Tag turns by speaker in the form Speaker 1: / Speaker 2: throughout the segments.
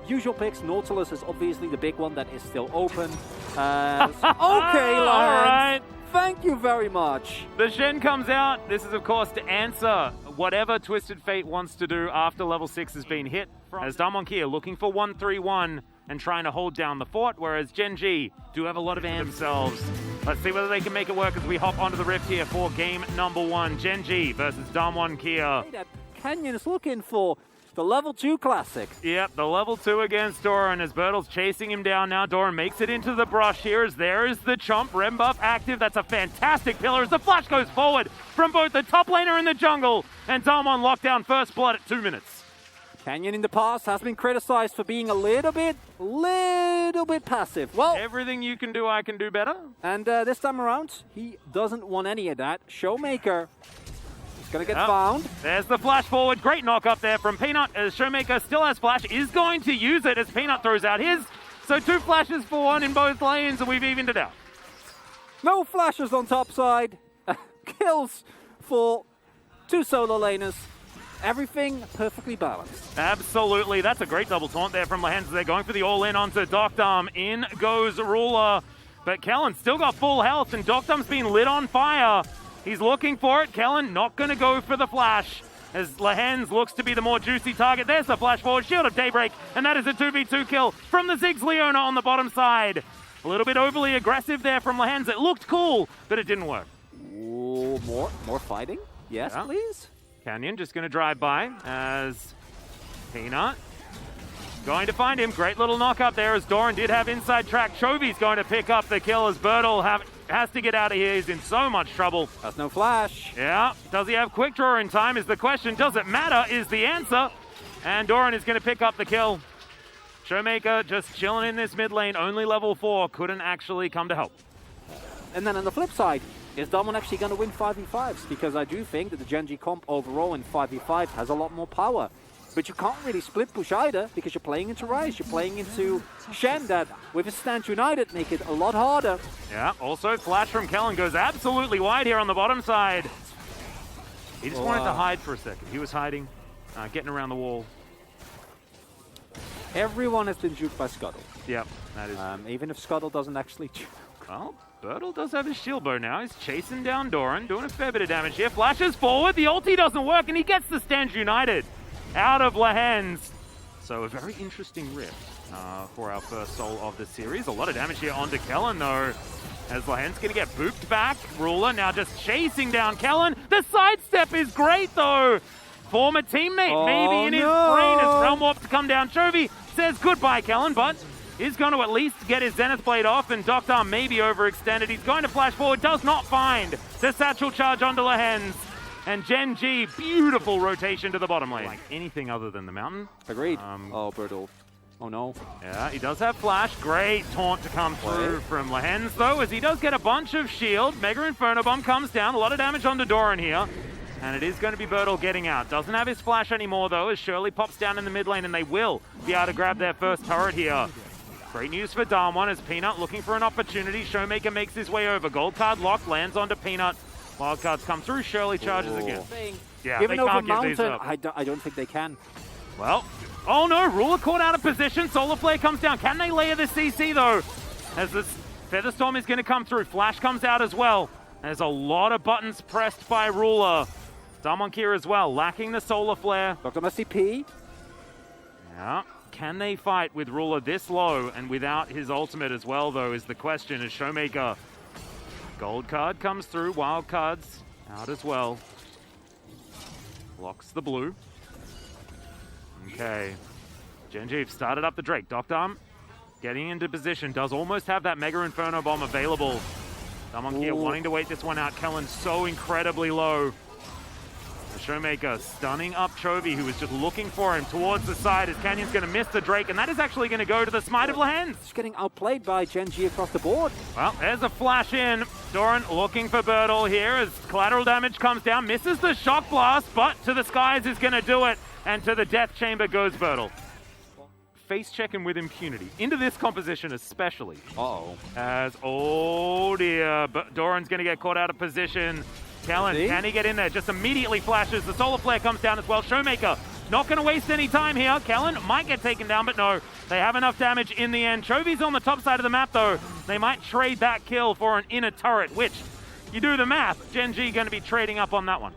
Speaker 1: usual picks. Nautilus is obviously the big one that is still open. Okay, Lance.
Speaker 2: All right.
Speaker 1: Thank you very much.
Speaker 2: The Shen comes out. This is, of course, to answer whatever Twisted Fate wants to do after level 6 has been hit. As Damwon are looking for 1-3-1 and trying to hold down the fort, whereas Gen G do have a lot of themselves. Let's see whether they can make it work as we hop onto the rift here for game number 1. Gen G versus Damwon.
Speaker 1: Canyon is looking for the level 2 classic.
Speaker 2: Yep, the level 2 against Doran as Bertle's chasing him down now. Doran makes it into the brush here as there is the Chomp. Rem buff active. That's a fantastic pillar as the flash goes forward from both the top laner in the jungle and Damwon locked down first blood at 2 minutes.
Speaker 1: Canyon in the past has been criticized for being a little bit passive. Well,
Speaker 2: everything you can do, I can do better.
Speaker 1: And this time around, he doesn't want any of that. Showmaker is going to get found.
Speaker 2: There's the flash forward. Great knock up there from Peanut as Showmaker still has flash. Is going to use it as Peanut throws out his. So 2 flashes for 1 in both lanes, and we've evened it out.
Speaker 1: No flashes on top side. Kills for 2 solo laners. Everything perfectly balanced.
Speaker 2: Absolutely. That's a great double taunt there from Lehens. They're going for the all-in onto Docdom. In goes Ruler. But Kellen still got full health, and Docdom's been lit on fire. He's looking for it. Kellen not going to go for the flash as Lehens looks to be the more juicy target. There's the flash forward. Shield of Daybreak, and that is a 2v2 kill from the Ziggs Leona on the bottom side. A little bit overly aggressive there from Lehens. It looked cool, but it didn't work.
Speaker 1: Ooh, more fighting? Yes, please.
Speaker 2: Canyon just going to drive by as Peanut going to find him. Great little knock up there as Doran did have inside track. Chovy's going to pick up the kill as Bertle has to get out of here. He's in so much trouble.
Speaker 1: That's no flash.
Speaker 2: Yeah. Does he have quick draw in time is the question. Does it matter is the answer. And Doran is going to pick up the kill. Showmaker just chilling in this mid lane. Only level 4. Couldn't actually come to help.
Speaker 1: And then on the flip side, is Damwon actually going to win 5v5s? Because I do think that the Gen G comp overall in 5v5 has a lot more power. But you can't really split push either because you're playing into Ryze, you're playing into Shen that with his Stand United make it a lot harder.
Speaker 2: Yeah, also flash from Kellen goes absolutely wide here on the bottom side. He just wanted to hide for a second. He was hiding, getting around the wall.
Speaker 1: Everyone has been juked by Scuttle.
Speaker 2: Yep, that is.
Speaker 1: Even if Scuttle doesn't actually juke.
Speaker 2: Well, Bertle does have his shield bow now. He's chasing down Doran, doing a fair bit of damage here. Flashes forward, the ulti doesn't work, and he gets the Stand United out of Lehens. So a very interesting rift for our first soul of the series. A lot of damage here onto Kellen, though, as Lehens going to get booped back. Ruler now just chasing down Kellen. The sidestep is great, though. Former teammate maybe in his brain as Realm Warp to come down. Chovy says goodbye, Kellen, but is going to at least get his Zenith Blade off, and Doctor may be overextended. He's going to flash forward, does not find the satchel charge onto Lehens. And Gen G, beautiful rotation to the bottom lane. Like anything other than the mountain.
Speaker 1: Agreed. Bertle. Oh no.
Speaker 2: Yeah, he does have flash. Great taunt to come through from Lehens, though, as he does get a bunch of shield. Mega Inferno Bomb comes down. A lot of damage onto Doran here. And it is going to be Bertle getting out. Doesn't have his flash anymore, though, as Shirley pops down in the mid lane, and they will be able to grab their first turret here. Great news for Damwon as Peanut looking for an opportunity. Showmaker makes his way over. Gold card locked, lands onto Peanut. Wild cards come through. Shirley charges again. Yeah,
Speaker 1: Given
Speaker 2: they can't give these
Speaker 1: mountain,
Speaker 2: up.
Speaker 1: I don't think they can.
Speaker 2: Well, oh no, Ruler caught out of position. Solar Flare comes down. Can they layer the CC, though? As this Featherstorm is going to come through. Flash comes out as well. There's a lot of buttons pressed by Ruler. Damwon here as well, lacking the Solar Flare.
Speaker 1: Dr. MSCP.
Speaker 2: Yeah. Can they fight with Ruler this low and without his ultimate as well, though, is the question as Showmaker. Gold card comes through, wild cards out as well. Blocks the blue. Okay. Gen G started up the Drake. Doctor getting into position, does almost have that Mega Inferno Bomb available. Damwon here wanting to wait this one out. Kellen so incredibly low. Showmaker stunning up Chovy, who was just looking for him towards the side as Canyon's going to miss the Drake, and that is actually going to go to the Smite of Lehens.
Speaker 1: Just getting outplayed by Gen G across the board.
Speaker 2: Well, there's a flash in. Doran looking for Bertle here as collateral damage comes down, misses the Shock Blast, but to the skies is going to do it, and to the Death Chamber goes Bertle. Face checking with impunity. Into this composition especially. As, oh dear, but Doran's going to get caught out of position. Kellen, can he get in there? Just immediately flashes. The Solar Flare comes down as well. Showmaker Not going to waste any time here. Kellen might get taken down, but no. They have enough damage in the end. Chovy's on the top side of the map, though. They might trade that kill for an inner turret, which, you do the math, Gen G going to be trading up on that one.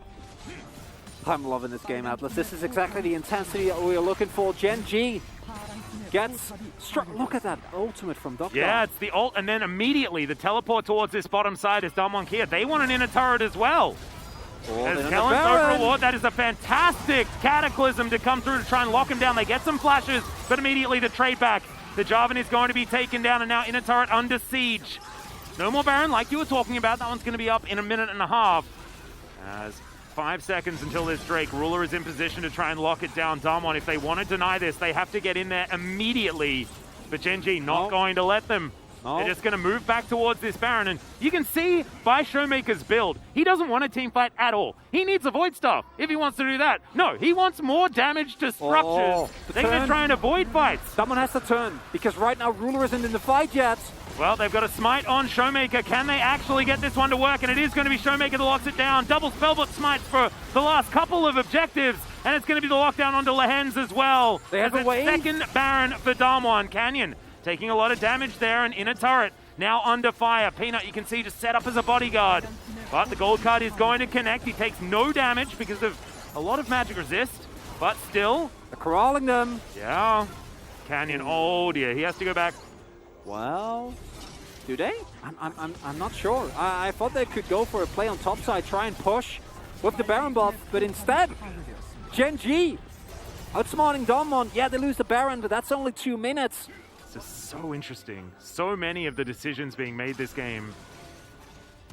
Speaker 1: I'm loving this game, Atlas. This is exactly the intensity that we were looking for. Gen G gets struck. Look at that ultimate from Doctor.
Speaker 2: Yeah, it's the ult, and then immediately the teleport towards this bottom side is Damwon Kia. They want an inner turret as well. As Kellen's overlord, that is a fantastic cataclysm to come through to try and lock him down. They get some flashes, but immediately the trade back. The Jarvan is going to be taken down, and now inner turret under siege. No more Baron, like you were talking about. That one's going to be up in a minute and a half. As 5 seconds until this Drake. Ruler is in position to try and lock it down. Damwon, if they want to deny this, they have to get in there immediately. But Gen G not going to let them. They're just going to move back towards this Baron, and you can see by Showmaker's build, he doesn't want a team fight at all. He needs avoid stuff if he wants to do that. No, he wants more damage to structures. They're going to try and avoid fights.
Speaker 1: Someone has to turn, because right now Ruler isn't in the fight yet.
Speaker 2: Well, they've got a smite on Showmaker. Can they actually get this one to work? And it is going to be Showmaker that locks it down. Double spellbook smites for the last couple of objectives. And it's going to be the lockdown onto Lehens as well.
Speaker 1: They have a wave.
Speaker 2: Second Baron for Damwon. Canyon taking a lot of damage there, and inner turret now under fire. Peanut, you can see, just set up as a bodyguard. But the gold card is going to connect. He takes no damage because of a lot of magic resist. But still.
Speaker 1: They're corralling them.
Speaker 2: Yeah. Canyon, oh dear, he has to go back.
Speaker 1: Well, do they? I'm not sure. I thought they could go for a play on top side, try and push with the Baron buff, but instead, Gen G outsmarting Damwon. Yeah, they lose the Baron, but that's only 2 minutes.
Speaker 2: This is so interesting. So many of the decisions being made this game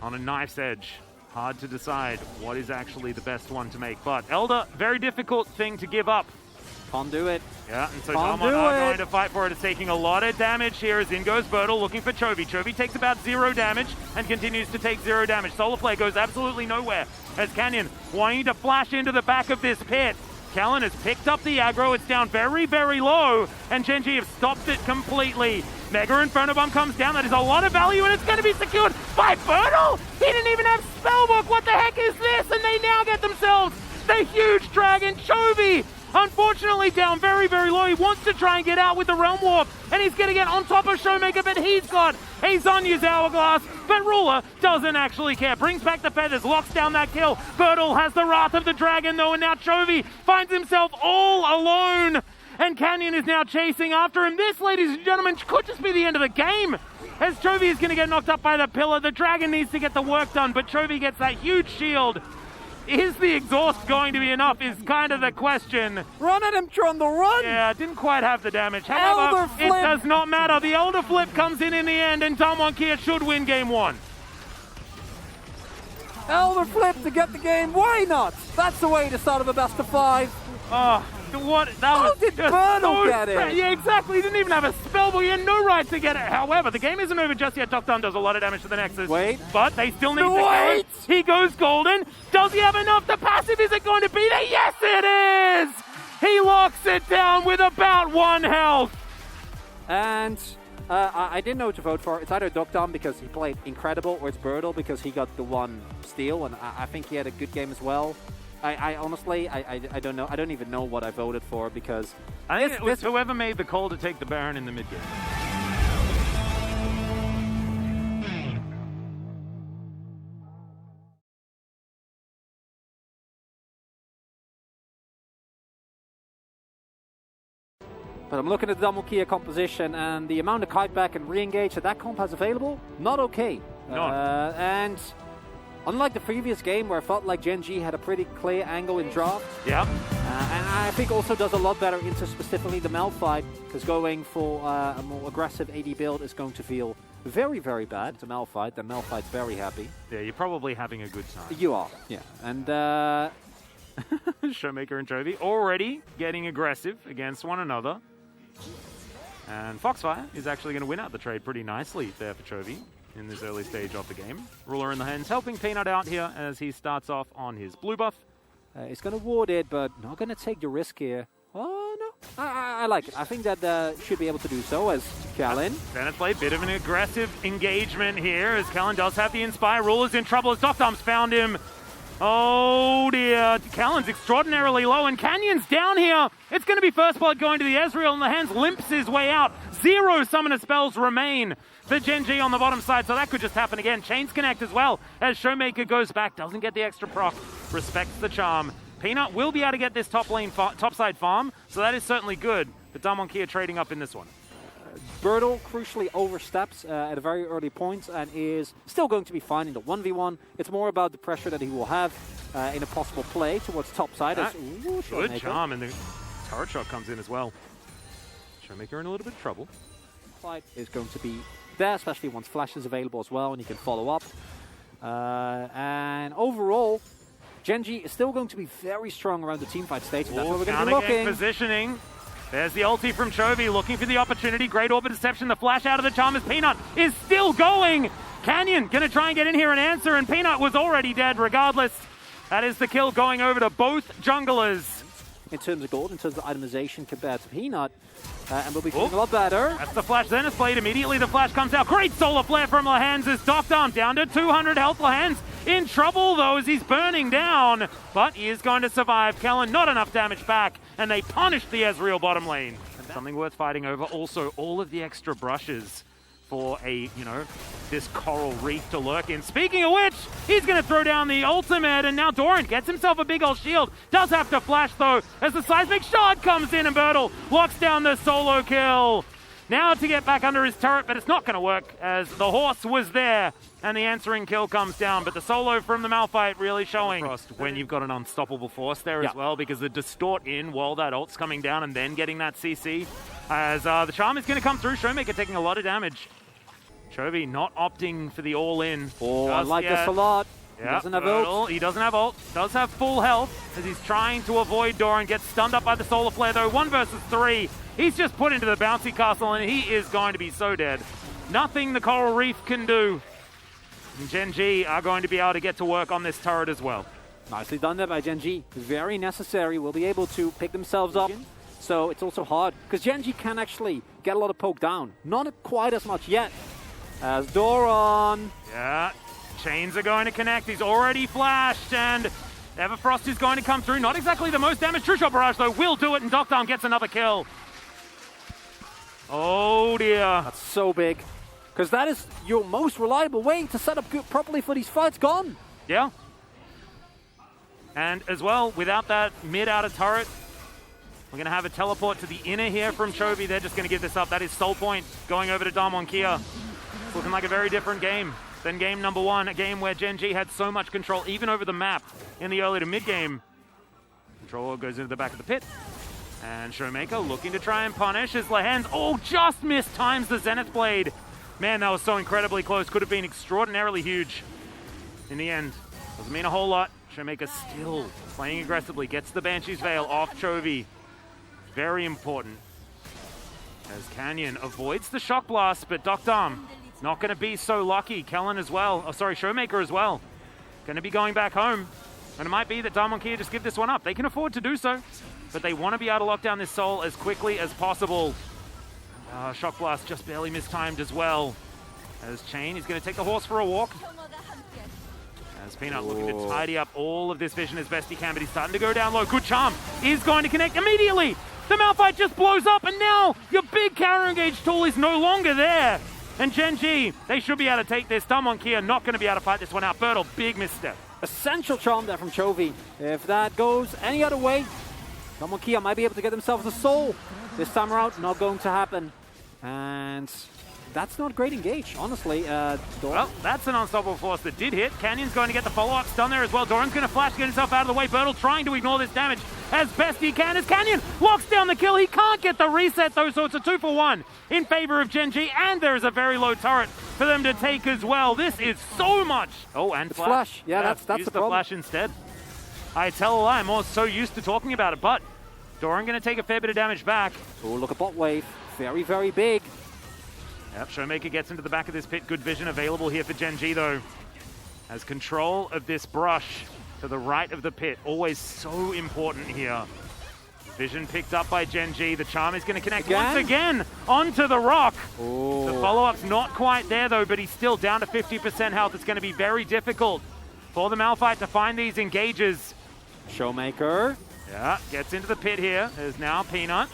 Speaker 2: on a knife's edge. Hard to decide what is actually the best one to make. But Elder, very difficult thing to give up.
Speaker 1: Can't do it.
Speaker 2: Yeah, and so Damwon are going to fight for it. It's taking a lot of damage here as in goes Bertle looking for Chovy. Chovy takes about 0 damage and continues to take 0 damage. Solar Flare goes absolutely nowhere as Canyon wanting to flash into the back of this pit. Kellen has picked up the aggro. It's down very, very low, and Gen G have stopped it completely. Mega Inferno Bomb comes down. That is a lot of value, and it's going to be secured by Bertle. He didn't even have Spellbook. What the heck is this? And they now get themselves the huge dragon. Chovy, unfortunately, down very, very low. He wants to try and get out with the Realm Warp, and he's going to get on top of Showmaker, but he's got a Zonya's Hourglass, but Ruler doesn't actually care. Brings back the feathers, locks down that kill. Bertle has the Wrath of the Dragon, though, and now Chovy finds himself all alone, and Canyon is now chasing after him. This, ladies and gentlemen, could just be the end of the game, as Chovy is going to get knocked up by the pillar. The Dragon needs to get the work done, but Chovy gets that huge shield. Is the exhaust going to be enough is kind of the question.
Speaker 1: Run at him, Tron, the run!
Speaker 2: Yeah, didn't quite have the damage. However, it does not matter. The Elder Flip comes in the end, and Damwon Kia should win game 1.
Speaker 1: Elder Flip to get the game. Why not? That's the way to start of a best of 5.
Speaker 2: Oh, what? That
Speaker 1: How
Speaker 2: was
Speaker 1: did Bertle get it?
Speaker 2: Yeah, exactly. He didn't even have a spellbook. He had no right to get it. However, the game isn't over just yet. Doctor does a lot of damage to the Nexus.
Speaker 1: Wait.
Speaker 2: But they still need to kill him. He goes golden. Does he have enough? The passive, is it going to be there? Yes, it is! He locks it down with about 1 health.
Speaker 1: And I didn't know who to vote for. It's either Duckdown because he played incredible, or it's Bertle because he got the 1 steal, and I think he had a good game as well. I honestly, I don't know. I don't even know what I voted for because
Speaker 2: I think it was whoever made the call to take the Baron in the mid game.
Speaker 1: But I'm looking at the Damwon Kia composition and the amount of kiteback and re-engage that comp has available, not okay.
Speaker 2: No.
Speaker 1: And unlike the previous game where I felt like Gen G had a pretty clear angle in draft.
Speaker 2: Yeah.
Speaker 1: And I think also does a lot better into specifically the Malphite, because going for a more aggressive AD build is going to feel very, very bad to Malphite. The Malphite's very happy.
Speaker 2: Yeah, you're probably having a good time.
Speaker 1: You are, yeah. And
Speaker 2: Showmaker and Chovy already getting aggressive against one another. And Foxfire is actually going to win out the trade pretty nicely there for Chovy in this early stage of the game. Ruler in the hands, helping Peanut out here as he starts off on his blue buff.
Speaker 1: He's going to ward it, but not going to take the risk here. Oh, no. I like it. I think that should be able to do so as Kellen.
Speaker 2: Bennett play, bit of an aggressive engagement here as Kellen does have the Inspire. Ruler's in trouble as Doctom's found him. Oh Oh dear, Callan's extraordinarily low, and Canyon's down here. It's going to be first blood going to the Ezreal, and Lehens limps his way out. 0 summoner spells remain for Gen G on the bottom side, so that could just happen again. Chains connect as well, as Showmaker goes back, doesn't get the extra proc, respects the charm. Peanut will be able to get this top side farm, so that is certainly good, but Damonkia trading up in this one.
Speaker 1: Bertle crucially oversteps at a very early point and is still going to be fine in the 1v1. It's more about the pressure that he will have in a possible play towards top side.
Speaker 2: Good charm, and the turret shot comes in as well. Showmaker in a little bit of trouble.
Speaker 1: Fight is going to be there, especially once Flash is available as well, and he can follow up. And overall, Gen G is still going to be very strong around the teamfight stage, and that's where we're going to be looking.
Speaker 2: Positioning. There's the ulti from Chovy, looking for the opportunity. Great orbit deception. The flash out of the charm as Peanut is still going. Canyon going to try and get in here and answer, and Peanut was already dead regardless. That is the kill going over to both junglers.
Speaker 1: In terms of gold, in terms of itemization compared to Peanut, and we'll be feeling a lot better.
Speaker 2: That's the flash Zenith Blade. Immediately the flash comes out. Great solar flare from Lehens as Docked Arm down to 200 health. Lehens in trouble though as he's burning down, but he is going to survive. Kellen not enough damage back, and they punished the Ezreal bottom lane. Something worth fighting over. Also, all of the extra brushes for this coral reef to lurk in. Speaking of which, he's going to throw down the ultimate, and now Doran gets himself a big old shield. Does have to flash, though, as the seismic shard comes in, and Bertle locks down the solo kill. Now to get back under his turret, but it's not going to work, as the horse was there, and the answering kill comes down. But the solo from the Malphite really showing when you've got an unstoppable force there as well, because the distort in while that ult's coming down and then getting that CC. As the charm is going to come through, Showmaker taking a lot of damage. Chovy not opting for the all-in.
Speaker 1: Oh, I like this a lot. He doesn't have ult.
Speaker 2: He doesn't have ult. Does have full health as he's trying to avoid Doran. Gets stunned up by the solar flare though. 1 versus 3. He's just put into the bouncy castle and he is going to be so dead. Nothing the coral reef can do. And Gen G are going to be able to get to work on this turret as well.
Speaker 1: Nicely done there by Gen G. Very necessary. Will be able to pick themselves up. So it's also hard because Gen G can actually get a lot of poke down. Not quite as much yet. As Doran.
Speaker 2: Yeah, chains are going to connect. He's already flashed, and Everfrost is going to come through. Not exactly the most damage. True Shot Barrage, though, will do it, and Docked Arm gets another kill. Oh, dear.
Speaker 1: That's so big. Because that is your most reliable way to set up properly for these fights. Gone.
Speaker 2: Yeah. And as well, without that mid-outer turret, we're going to have a teleport to the inner here from Chovy. They're just going to give this up. That is Soul Point going over to Damonkia. It's looking like a very different game than game number 1, a game where Gen G had so much control, even over the map in the early to mid-game. Controller goes into the back of the pit. And Showmaker looking to try and punish as Lehens, just missed times the Zenith Blade. Man, that was so incredibly close. Could have been extraordinarily huge. In the end, doesn't mean a whole lot. Showmaker still playing aggressively, gets the Banshee's Veil off Chovy. Very important. As Canyon avoids the Shock Blast, but Docked Arm not going to be so lucky. Kellen as well. Oh, sorry, Showmaker as well. Going to be going back home. And it might be that Damonkia just give this one up. They can afford to do so, but they want to be able to lock down this soul as quickly as possible. Shock Blast just barely mistimed as well. As Chain is going to take the horse for a walk. As Peanut looking to tidy up all of this vision as best he can, but he's starting to go down low. Good charm is going to connect immediately. The Malphite just blows up, and now your big counter engage tool is no longer there. And Gen G, they should be able to take this. Damonkia not going to be able to fight this one out. Bertle, big misstep.
Speaker 1: Essential charm there from Chovy. If that goes any other way, Damonkia might be able to get themselves a soul. This time around, not going to happen. And that's not great engage, honestly.
Speaker 2: Well, that's an unstoppable force that did hit. Canyon's going to get the follow-up stun there as well. Doran's going to flash, get himself out of the way. Bertle trying to ignore this damage as best he can as Canyon locks down the kill. He can't get the reset though, so it's a 2-for-1 in favor of Gen G, and there is a very low turret for them to take as well. This is so much. Oh, and
Speaker 1: flash. Yeah, that's
Speaker 2: use
Speaker 1: the
Speaker 2: the flash instead. I tell a lie, I'm so used to talking about it, but Doran going to take a fair bit of damage back.
Speaker 1: Oh, look at bot wave. Very, very big.
Speaker 2: Yep, Showmaker gets into the back of this pit. Good vision available here for Gen G, though. Has control of this brush to the right of the pit. Always so important here. Vision picked up by Gen G. The charm is going to connect once again onto the rock.
Speaker 1: Oh.
Speaker 2: The follow-up's not quite there, though, but he's still down to 50% health. It's going to be very difficult for the Malphite to find these engages.
Speaker 1: Showmaker.
Speaker 2: Yeah, gets into the pit here. There's now Peanut.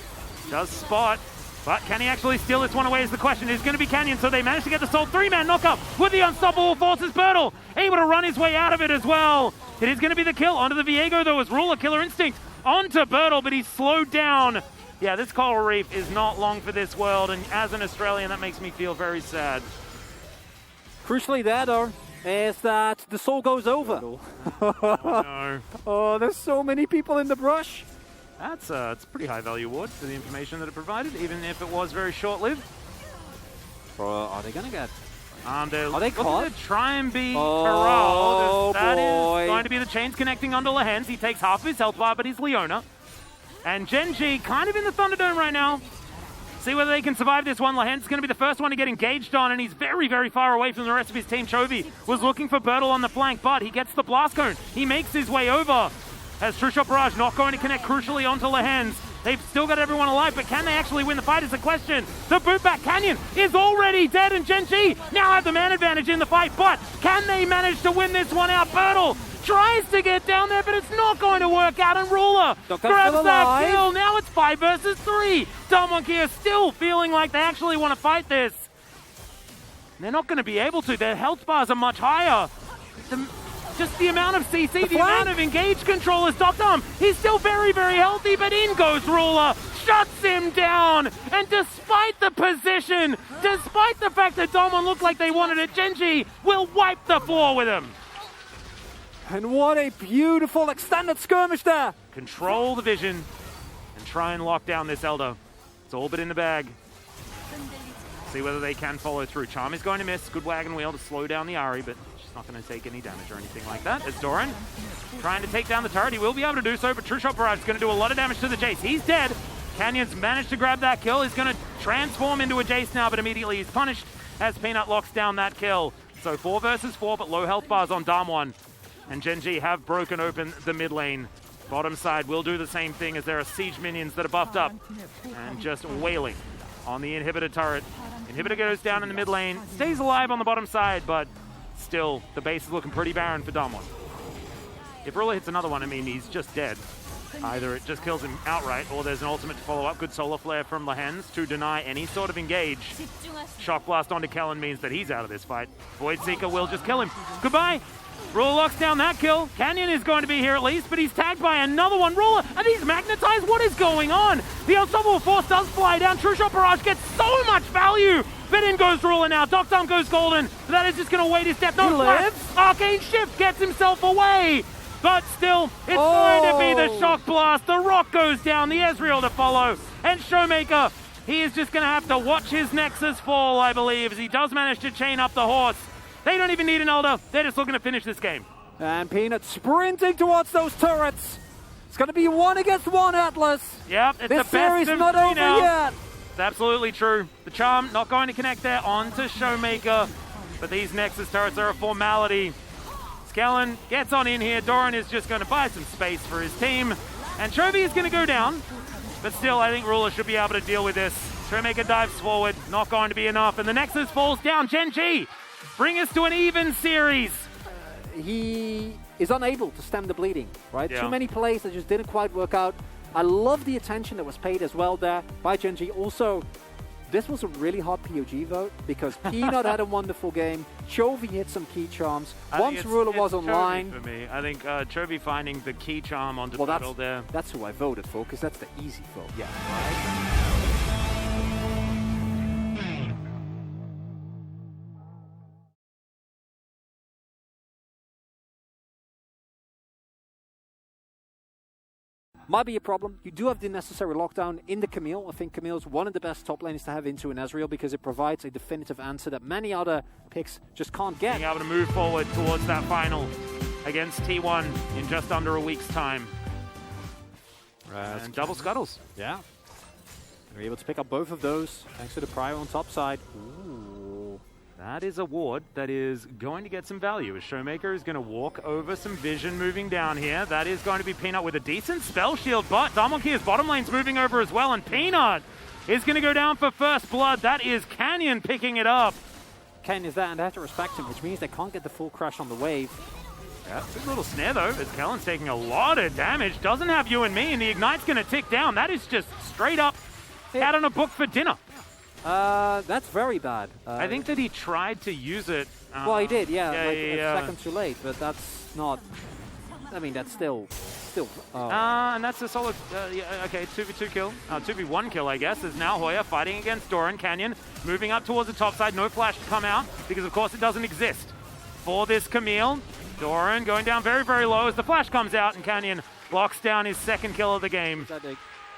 Speaker 2: Does spot. But can he actually steal this one away is the question. It's going to be Canyon, so they managed to get the Soul 3-man knockup with the unstoppable forces. Bertle able to run his way out of it as well. It is going to be the kill onto the Viego, though, as Ruler Killer Instinct onto Bertle, but he's slowed down. Yeah, this Coral Reef is not long for this world, and as an Australian, that makes me feel very sad.
Speaker 1: Crucially there, though, is that the soul goes over.
Speaker 2: No.
Speaker 1: Oh, there's so many people in the brush.
Speaker 2: It's a pretty high value award for the information that it provided, even if it was very short-lived.
Speaker 1: Are they going to get...
Speaker 2: Are
Speaker 1: they caught?
Speaker 2: To try and be
Speaker 1: Oh,
Speaker 2: corralled. That
Speaker 1: boy.
Speaker 2: is going to be the chains connecting onto Lehens. He takes half of his health bar, but he's Leona. And Genji kind of in the Thunderdome right now. See whether they can survive this one. Lehens is going to be the first one to get engaged on, and he's very, very far away from the rest of his team. Chovy was looking for Bertle on the flank, but he gets the blast cone. He makes his way over. As True Shot Barrage not going to connect crucially onto Lehens. They've still got everyone alive, but can they actually win the fight is the question. The bootback Canyon is already dead, and Genji now have the man advantage in the fight, but can they manage to win this one out? Bertle tries to get down there, but it's not going to work out, and Ruler grabs that kill. Now it's 5 versus 3. Dalmonkey is still feeling like they actually want to fight this. They're not going to be able to. Their health bars are much higher. Just the amount of CC, the amount of engage control is Dom. He's still very, very healthy, but in goes Ruler, shuts him down. And despite the position, despite the fact that Domon looked like they wanted it, Genji will wipe the floor with him.
Speaker 1: And what a beautiful extended skirmish there.
Speaker 2: Control the vision and try and lock down this Elder. It's all but in the bag. See whether they can follow through. Charm is going to miss. Good wagon wheel to slow down the Ahri, but she's not going to take any damage or anything like that. As Doran trying to take down the turret, he will be able to do so, but True Shot Barrage is going to do a lot of damage to the Jace. He's dead. Canyon's managed to grab that kill. He's going to transform into a Jace now, but immediately he's punished as Peanut locks down that kill. So 4 versus 4, but low health bars on Damwon. And Genji have broken open the mid lane. Bottom side will do the same thing as there are siege minions that are buffed up and just wailing on the inhibitor turret. Inhibitor goes down in the mid lane, stays alive on the bottom side, but still the base is looking pretty barren for Damwon. If Ruler hits another one, I mean, he's just dead. Either it just kills him outright, or there's an ultimate to follow up. Good solar flare from Lehens to deny any sort of engage. Shock blast onto Kellen means that he's out of this fight. Void Seeker will just kill him. Goodbye. Ruler locks down that kill. Canyon is going to be here at least, but he's tagged by another one. Ruler, and he's magnetized. What is going on? The Unstoppable Force does fly down. True Shot Barrage gets so much value. But in goes Ruler now. Doctum goes golden. That is just going to wait his death. No lives. Arcane Shift gets himself away. But still, it's going to be the Shock Blast. The Rock goes down. The Ezreal to follow. And Showmaker, he is just going to have to watch his Nexus fall, I believe, as he does manage to chain up the horse. They don't even need an Elder. They're just looking to finish this game.
Speaker 1: And Peanut sprinting towards those turrets. It's going to be 1 against 1, Atlas.
Speaker 2: Yep, it's
Speaker 1: this
Speaker 2: the best
Speaker 1: series
Speaker 2: of
Speaker 1: not
Speaker 2: 3
Speaker 1: over
Speaker 2: now.
Speaker 1: yet.
Speaker 2: It's absolutely true. The Charm not going to connect there onto Showmaker. But these Nexus turrets are a formality. Skellen gets on in here. Doran is just going to buy some space for his team. And Chovy is going to go down. But still, I think Ruler should be able to deal with this. Showmaker dives forward. Not going to be enough. And the Nexus falls down. Genji, bring us to an even series.
Speaker 1: He is unable to stem the bleeding, right?
Speaker 2: Yeah.
Speaker 1: Too many plays that just didn't quite work out. I love the attention that was paid as well there by Genji. Also, this was a really hot POG vote because Peanut had a wonderful game. Chovy hit some key charms. Once Ruler was online.
Speaker 2: For me, I think Chovy finding the key charm onto
Speaker 1: well,
Speaker 2: there.
Speaker 1: That's who I voted for because that's the easy vote. Yeah. Right? Might be a problem. You do have the necessary lockdown in the Camille. I think Camille's one of the best top lanes to have into an Ezreal because it provides a definitive answer that many other picks just can't get.
Speaker 2: Being able to move forward towards that final against T1 in just under a week's time. And double scuttles.
Speaker 1: Yeah. They're able to pick up both of those thanks to the Prior on top side. Ooh.
Speaker 2: That is a ward that is going to get some value as Showmaker is going to walk over some vision moving down here. That is going to be Peanut with a decent spell shield, but Dalmonkey's bottom lane's moving over as well, and Peanut is going to go down for first blood. That is Canyon picking it up.
Speaker 1: Canyon is that, and they have to respect him, which means they can't get the full crash on the wave.
Speaker 2: Yeah, good little snare though, as Kellen's taking a lot of damage. Doesn't have you and me, and the Ignite's going to tick down. That is just straight up out on a book for dinner.
Speaker 1: That's very bad.
Speaker 2: I think that he tried to use it.
Speaker 1: Well, he did, yeah,
Speaker 2: yeah.
Speaker 1: a second too late, but that's not... I mean, that's still...
Speaker 2: And that's a solid, okay, 2v2 kill. 2v1 kill, I guess, is now Hoya fighting against Doran. Canyon moving up towards the top side. No flash to come out, because of course it doesn't exist for this Camille. Doran going down very, very low as the flash comes out, and Canyon locks down his second kill of the game.
Speaker 1: That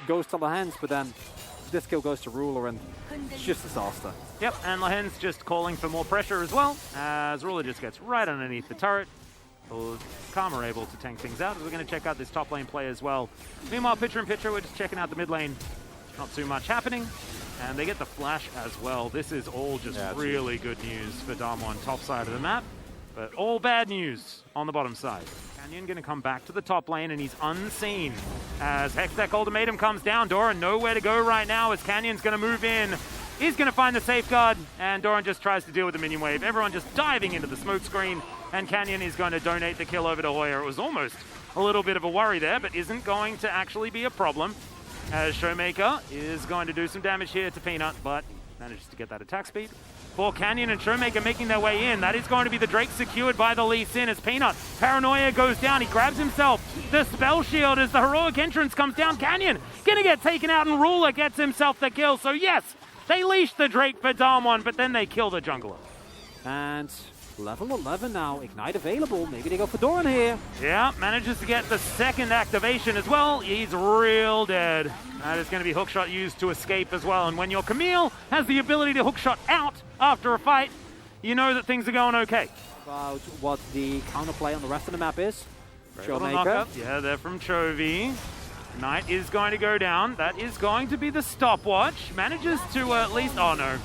Speaker 1: goes to Lahen's, but then this kill goes to Ruler, and it's just disaster.
Speaker 2: Yep, and Lahen's just calling for more pressure as well, as Ruler just gets right underneath the turret. Karma able to tank things out. We're going to check out this top lane play as well. Meanwhile, pitcher-in-pitcher, we're just checking out the mid lane. Not too much happening. And they get the flash as well. This is all just really good news for Damwon top side of the map. But all bad news on the bottom side. Canyon going to come back to the top lane, and he's unseen. As Hextech Ultimatum comes down, Doran nowhere to go right now as Canyon's going to move in. He's going to find the safeguard, and Doran just tries to deal with the minion wave. Everyone just diving into the smoke screen, and Canyon is going to donate the kill over to Hoya. It was almost a little bit of a worry there, but isn't going to actually be a problem. As Showmaker is going to do some damage here to Peanut, but manages to get that attack speed. For Canyon and Showmaker making their way in, that is going to be the Drake secured by the Lee Sin as Peanut. Paranoia goes down, he grabs himself the spell shield as the heroic entrance comes down. Canyon gonna get taken out, and Ruler gets himself the kill. So yes, they leash the Drake for Damwon, but then they kill the jungler.
Speaker 1: And level 11 now, Ignite available. Maybe they go for Doran here.
Speaker 2: Yeah, manages to get the second activation as well. He's real dead. That is going to be hookshot used to escape as well. And when your Camille has the ability to hookshot out after a fight, you know that things are going okay.
Speaker 1: About what the counterplay on the rest of the map is.
Speaker 2: Showmaker. Yeah, they're from Chovy. Knight is going to go down. That is going to be the stopwatch. Manages to at least... Oh, no.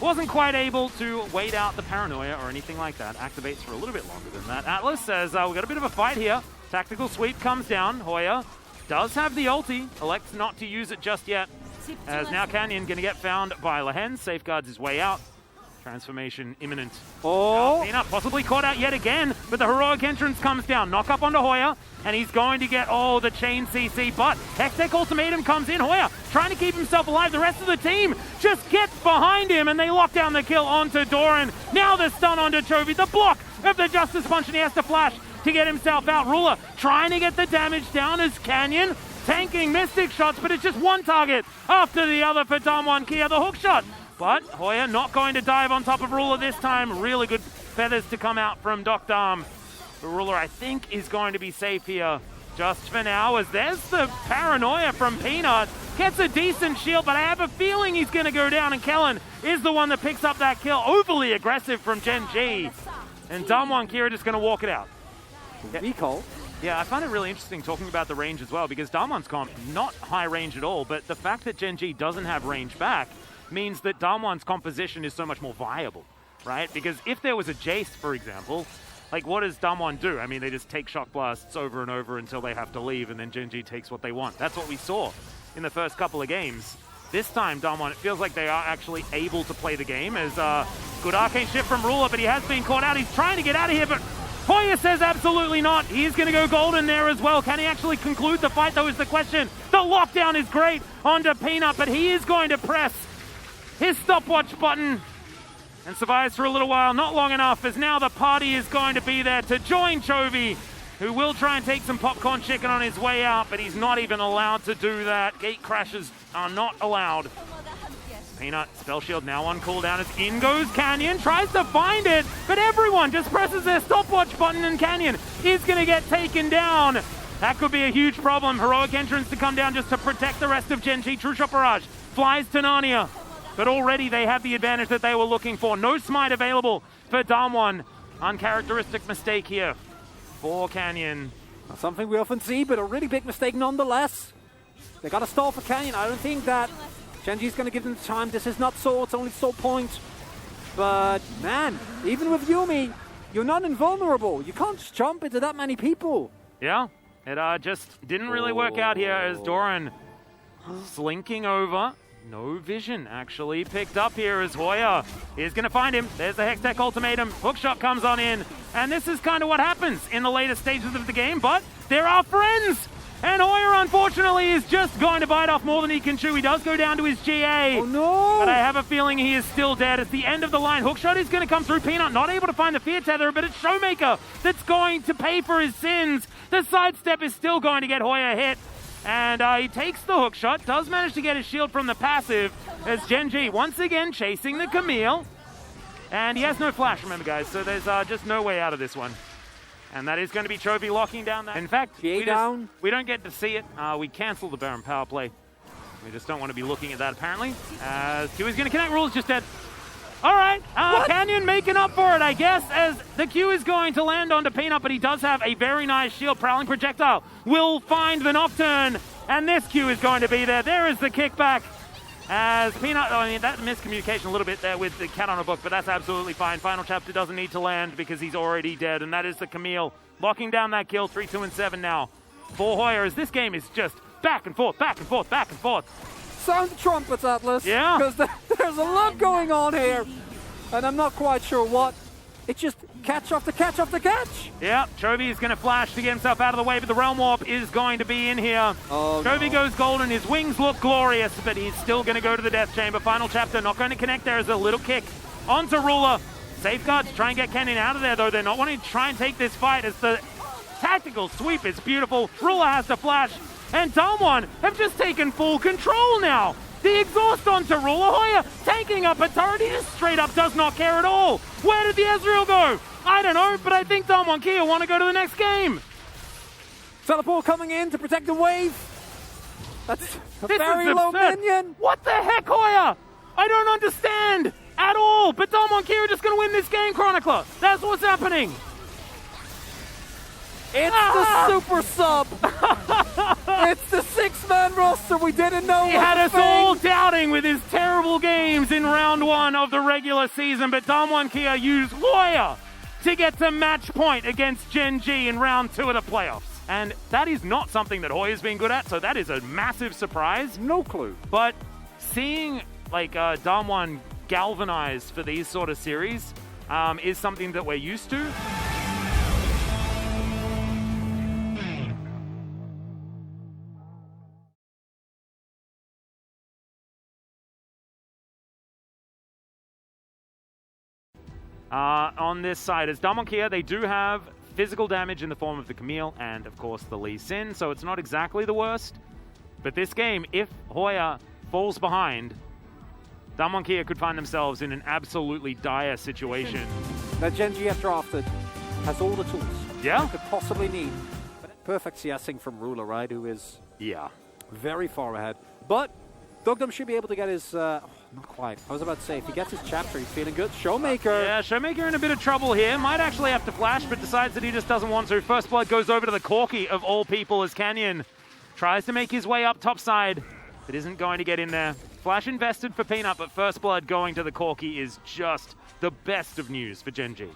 Speaker 2: Wasn't quite able to wait out the Paranoia or anything like that. Activates for a little bit longer than that. Atlas says, we've got a bit of a fight here. Tactical sweep comes down. Hoya does have the ulti. Elects not to use it just yet. As now Canyon going to get found by Lahen. Safeguards his way out. Transformation imminent.
Speaker 1: Oh!
Speaker 2: Peanut possibly caught out yet again, but the heroic entrance comes down. Knock up onto Hoya, and he's going to get, the chain CC, but Hextech Ultimatum comes in. Hoya trying to keep himself alive. The rest of the team just gets behind him, and they lock down the kill onto Doran. Now the stun onto Chovy. The block of the Justice Punch, and he has to flash to get himself out. Ruler trying to get the damage down as Canyon tanking Mystic shots, but it's just one target after the other for Damwon Kia, the hook shot. But Hoya not going to dive on top of Ruler this time. Really good feathers to come out from Dom. The Ruler, I think, is going to be safe here just for now, as there's the Paranoia from Peanut. Gets a decent shield, but I have a feeling he's going to go down, and Kellen is the one that picks up that kill. Overly aggressive from Gen G. And Damwon Kia just going to walk it out.
Speaker 1: Recall.
Speaker 2: Yeah, I find it really interesting talking about the range as well, because Damwon's comp, not high range at all, but the fact that Gen G doesn't have range back means that Damwon's composition is so much more viable, right? Because if there was a Jace, for example, like what does Damwon do? I mean, they just take shock blasts over and over until they have to leave, and then Gen G takes what they want. That's what we saw in the first couple of games. This time, Damwon, it feels like they are actually able to play the game, as good arcane shift from Ruler, but he has been caught out. He's trying to get out of here, but Hoya says absolutely not. He's going to go golden there as well. Can he actually conclude the fight, though, is the question. The lockdown is great onto Peanut, but he is going to press his stopwatch button and survives for a little while. Not long enough, as now the party is going to be there to join Chovy, who will try and take some popcorn chicken on his way out, but he's not even allowed to do that. Gate crashes are not allowed. Peanut, spell shield now on cooldown as in goes Canyon, tries to find it, but everyone just presses their stopwatch button, and Canyon is going to get taken down. That could be a huge problem. Heroic entrance to come down just to protect the rest of Gen G. True Shot Barrage flies to Narnia, but already they have the advantage that they were looking for. No smite available for Damwon. Uncharacteristic mistake here for Canyon.
Speaker 1: Not something we often see, but a really big mistake nonetheless. They got a stall for Canyon. I don't think that Genji's going to give them the time. This is not Soul, it's only Soul Point. But man, even with Yuumi, you're not invulnerable. You can't just jump into that many people.
Speaker 2: Yeah, it just didn't really work out here as Doran slinking over. No vision actually picked up here as Hoya is going to find him. There's the Hextech Ultimatum. Hookshot comes on in. And this is kind of what happens in the later stages of the game, but there are friends. And Hoyer, unfortunately, is just going to bite off more than he can chew. He does go down to his GA.
Speaker 1: Oh, no!
Speaker 2: But I have a feeling he is still dead. It's the end of the line. Hookshot is going to come through. Peanut not able to find the fear tether, but it's Showmaker that's going to pay for his sins. The sidestep is still going to get Hoyer hit. And he takes the hookshot, does manage to get his shield from the passive, as Gen G once again chasing the Camille. And he has no flash, remember, guys, so there's just no way out of this one. And that is going to be Chovy locking down that. In fact, we don't get to see it. We cancel the Baron power play. We just don't want to be looking at that, apparently. Q is going to connect. Rule's just dead. All right, Canyon making up for it, I guess, as the Q is going to land onto Peanut, but he does have a very nice shield. Prowling projectile will find the Nocturne, and this Q is going to be there. There is the kickback. As Peanut, I mean, that miscommunication a little bit there with the cat on a book, but that's absolutely fine. Final chapter doesn't need to land because he's already dead, and that is the Camille locking down that kill. 3, 2, and 7 now for Hoyer, as this game is just back and forth, back and forth, back and forth.
Speaker 1: Sound the trumpets, Atlas.
Speaker 2: Yeah.
Speaker 1: Because there's a lot going on here, and I'm not quite sure what. It's just catch after catch after catch.
Speaker 2: Yeah, Chovy is going to flash to get himself out of the way, but the Realm Warp is going to be in here.
Speaker 1: Oh,
Speaker 2: Chovy goes golden, his wings look glorious, but he's still going to go to the Death Chamber. Final chapter, not going to connect there as a little kick onto Ruler. Safeguard to try and get Canyon out of there, though. They're not wanting to try and take this fight as the tactical sweep is beautiful. Ruler has to flash, and Damwon have just taken full control now. The exhaust onto Ruler. Hoyer tanking up a turret. He just straight up does not care at all. Where did the Ezreal go? I don't know, but I think Damwon Kia want to go to the next game.
Speaker 1: Teleport coming in to protect the wave. That's a
Speaker 2: This
Speaker 1: very
Speaker 2: is
Speaker 1: low
Speaker 2: absurd.
Speaker 1: minion.
Speaker 2: What the heck, Hoyer? I don't understand at all. But Damwon Kia are just going to win this game, Chronicler. That's what's happening.
Speaker 1: It's the super sub. It's the 6-man roster we didn't know.
Speaker 2: He had us all doubting with his terrible games in round 1 of the regular season, but Damwon Kia used Hoyer to get to match point against Gen G in round 2 of the playoffs. And that is not something that Hoyer's been good at, so that is a massive surprise.
Speaker 1: No clue.
Speaker 2: But seeing like Damwon galvanized for these sort of series is something that we're used to. On this side, as Damwon Kia, they do have physical damage in the form of the Camille and, of course, the Lee Sin, so it's not exactly the worst. But this game, if Hoyer falls behind, Damwon Kia could find themselves in an absolutely dire situation.
Speaker 1: That Gen G have drafted has all the tools they could possibly need. Perfect CSing from Ruler, right, who is very far ahead. But Dugdom should be able to get his... not quite. I was about to say, if he gets his chapter, he's feeling good. Showmaker.
Speaker 2: Yeah, Showmaker in a bit of trouble here. Might actually have to flash, but decides that he just doesn't want to. First Blood goes over to the Corki of all people as Canyon tries to make his way up topside, but isn't going to get in there. Flash invested for Peanut, but First Blood going to the Corki is just the best of news for Gen G.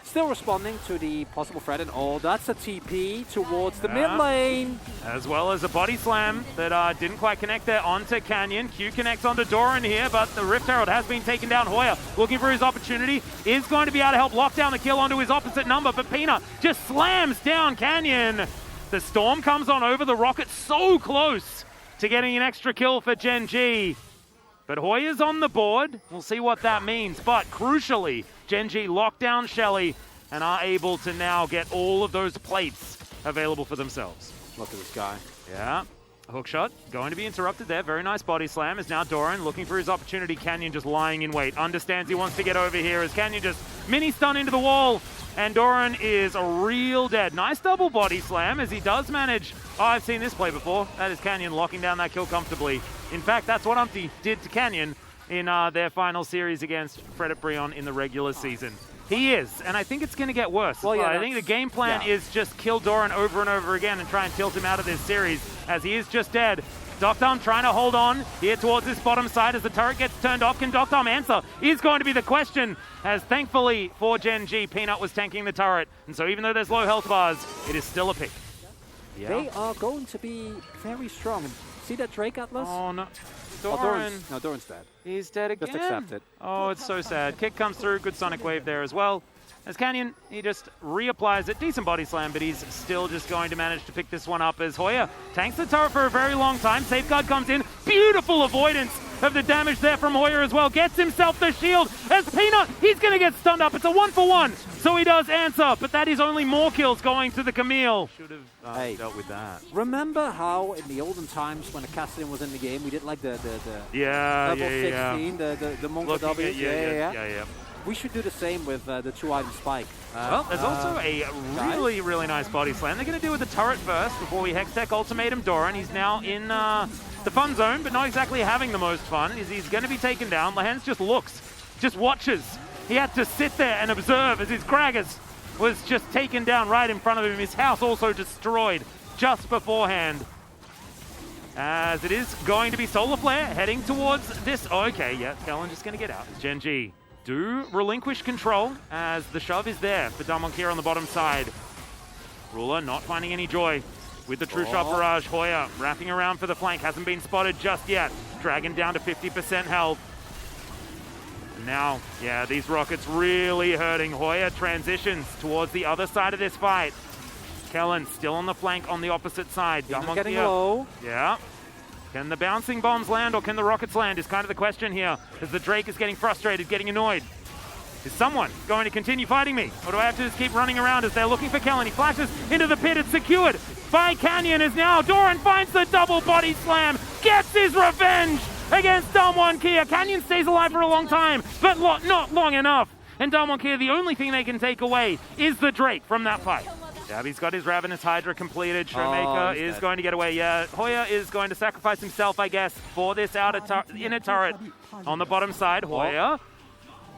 Speaker 1: Still responding to the possible threat, and that's a TP towards the mid lane.
Speaker 2: As well as a body slam that didn't quite connect there onto Canyon. Q connects onto Doran here, but the Rift Herald has been taken down. Hoyer looking for his opportunity, is going to be able to help lock down the kill onto his opposite number, but Peanut just slams down Canyon. The Storm comes on over the Rocket, so close to getting an extra kill for Gen G. But Hoyer's on the board. We'll see what that means. But crucially, Gen G lock down Shelly and are able to now get all of those plates available for themselves.
Speaker 1: Look at this guy.
Speaker 2: Yeah. Hookshot going to be interrupted there. Very nice body slam. Is now Doran looking for his opportunity. Canyon just lying in wait. Understands he wants to get over here as Canyon just mini stun into the wall. And Doran is a real dead. Nice double body slam as he does manage. Oh, I've seen this play before. That is Canyon locking down that kill comfortably. In fact, that's what Umpty did to Canyon in their final series against Fred at Brion in the regular season. He is, and I think it's going to get worse.
Speaker 1: Well, yeah,
Speaker 2: I think the game plan is just kill Doran over and over again and try and tilt him out of this series, as he is just dead. Doctom trying to hold on here towards this bottom side as the turret gets turned off. Can Doctom answer? Is going to be the question, as thankfully for Gen G, Peanut was tanking the turret. And so even though there's low health bars, it is still a pick. Yeah.
Speaker 1: They are going to be very strong. See that Drake, Atlas?
Speaker 2: Oh, no.
Speaker 1: Doran's dead.
Speaker 2: He's dead again.
Speaker 1: Just accept it.
Speaker 2: Oh, it's so sad. Kick comes through. Good Sonic Wave there as well. As Canyon, he just reapplies it. Decent body slam, but he's still just going to manage to pick this one up as Hoya tanks the turret for a very long time. Safeguard comes in. Beautiful avoidance of the damage there from Hoya as well. Gets himself the shield as Peanut, he's going to get stunned up. It's a 1-for-1, so he does answer, but that is only more kills going to the Camille. Should have dealt with that.
Speaker 1: Remember how in the olden times when a Cassian was in the game, we did like the
Speaker 2: level
Speaker 1: 16, the Monk W?
Speaker 2: Yeah.
Speaker 1: We should do the same with the 2-item spike.
Speaker 2: Well, there's also a really nice body slam. They're going to do with the turret first before we Hextech Ultimatum Doran. He's now in the fun zone, but not exactly having the most fun. He's going to be taken down. Lehens just looks, just watches. He had to sit there and observe as his Kragas was just taken down right in front of him. His house also destroyed just beforehand. As it is going to be Solar Flare heading towards this. Oh, okay, yeah, Kellen just going to get out. Gen G do relinquish control as the shove is there for Damonkier on the bottom side. Ruler not finding any joy with the True Shot Barrage. Hoya wrapping around for the flank, hasn't been spotted just yet. Dragon down to 50% health. Now, yeah, these rockets really hurting. Hoya transitions towards the other side of this fight. Kellen still on the flank on the opposite side.
Speaker 1: Getting low.
Speaker 2: Yeah. Can the bouncing bombs land or can the rockets land is kind of the question here, as the Drake is getting frustrated, getting annoyed. Is someone going to continue fighting me? Or do I have to just keep running around as they're looking for Kellen? He flashes into the pit. It's secured by Canyon as now Doran finds the double body slam, gets his revenge against Damwon Kia. Canyon stays alive for a long time, but not long enough. And Damwon Kia, the only thing they can take away is the Drake from that fight. Dabby's got his Ravenous Hydra completed. Showmaker is going to get away. Yeah, Hoya is going to sacrifice himself, I guess, for this inner turret on the bottom side. Hoya,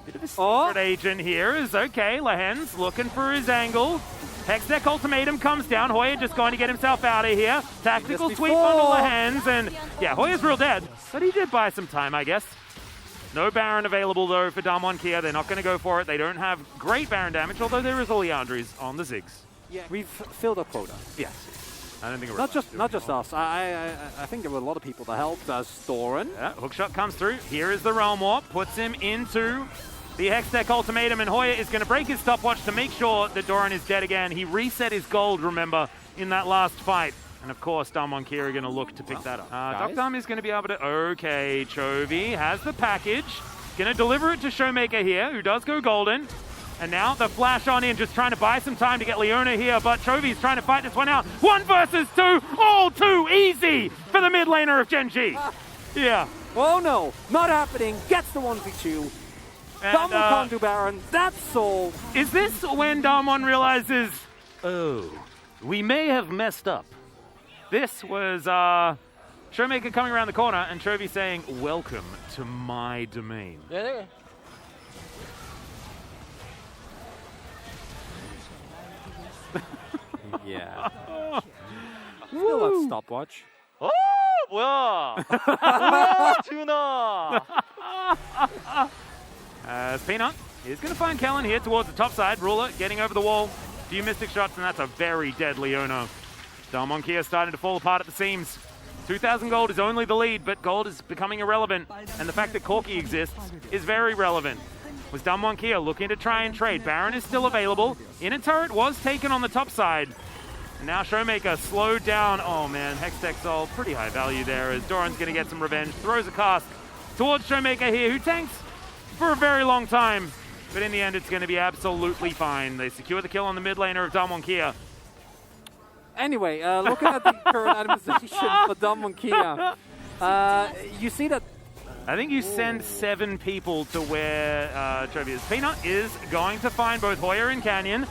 Speaker 2: bit of a secret agent here is okay. Lehens looking for his angle. Hextech Ultimatum comes down. Hoya just going to get himself out of here. Tactical sweep onto Lehens, and yeah, Hoya's real dead, but he did buy some time, I guess. No Baron available, though, for Damwon Kia. They're not going to go for it. They don't have great Baron damage, although there is a Leandri's on the Ziggs.
Speaker 1: Yeah, we've filled our quota.
Speaker 2: Yes. I don't think
Speaker 1: not just us. I think there were a lot of people that helped us. Doran.
Speaker 2: Yeah, hookshot comes through. Here is the Realm Warp. Puts him into the Hextech Ultimatum, and Hoya is going to break his stopwatch to make sure that Doran is dead again. He reset his gold, remember, in that last fight. And of course, Damwon Kia are going to look to pick that up. Docdam is going to be able to... Okay, Chovy has the package. Going to deliver it to Showmaker here, who does go golden. And now the flash on in, just trying to buy some time to get Leona here, but Chovy's trying to fight this one out. 1 versus 2, all too easy for the mid laner of Gen G. Yeah.
Speaker 1: Oh no, not happening. Gets the 1v2. Damwon can't do Baron. That's all.
Speaker 2: Is this when Damwon realizes, oh, we may have messed up? This was Showmaker coming around the corner and Chovy saying, welcome to my domain.
Speaker 3: Yeah.
Speaker 1: Yeah. Still have stopwatch.
Speaker 3: 어 뭐야? 우와 준아.
Speaker 2: As Peanut is going to find Kellen here towards the top side. Ruler getting over the wall. Few mystic shots, and that's a very dead Leona. Damwon Kia starting to fall apart at the seams. 2,000 gold is only the lead, but gold is becoming irrelevant. And the fact that Corki exists is very relevant. Was Damwon Kia looking to try and trade. Baron is still available. Inner turret was taken on the top side. And now Showmaker slowed down. Oh man, Hextech Soul, pretty high value there as Doran's going to get some revenge. Throws a cast towards Showmaker here, who tanks for a very long time. But in the end, it's going to be absolutely fine. They secure the kill on the mid laner of Damwon Kia.
Speaker 1: Anyway, looking at the current administration for Damwon Kia, you see that...
Speaker 2: I think you send 7 people to where Chovy is. Peanut is going to find both Hoya and Canyon.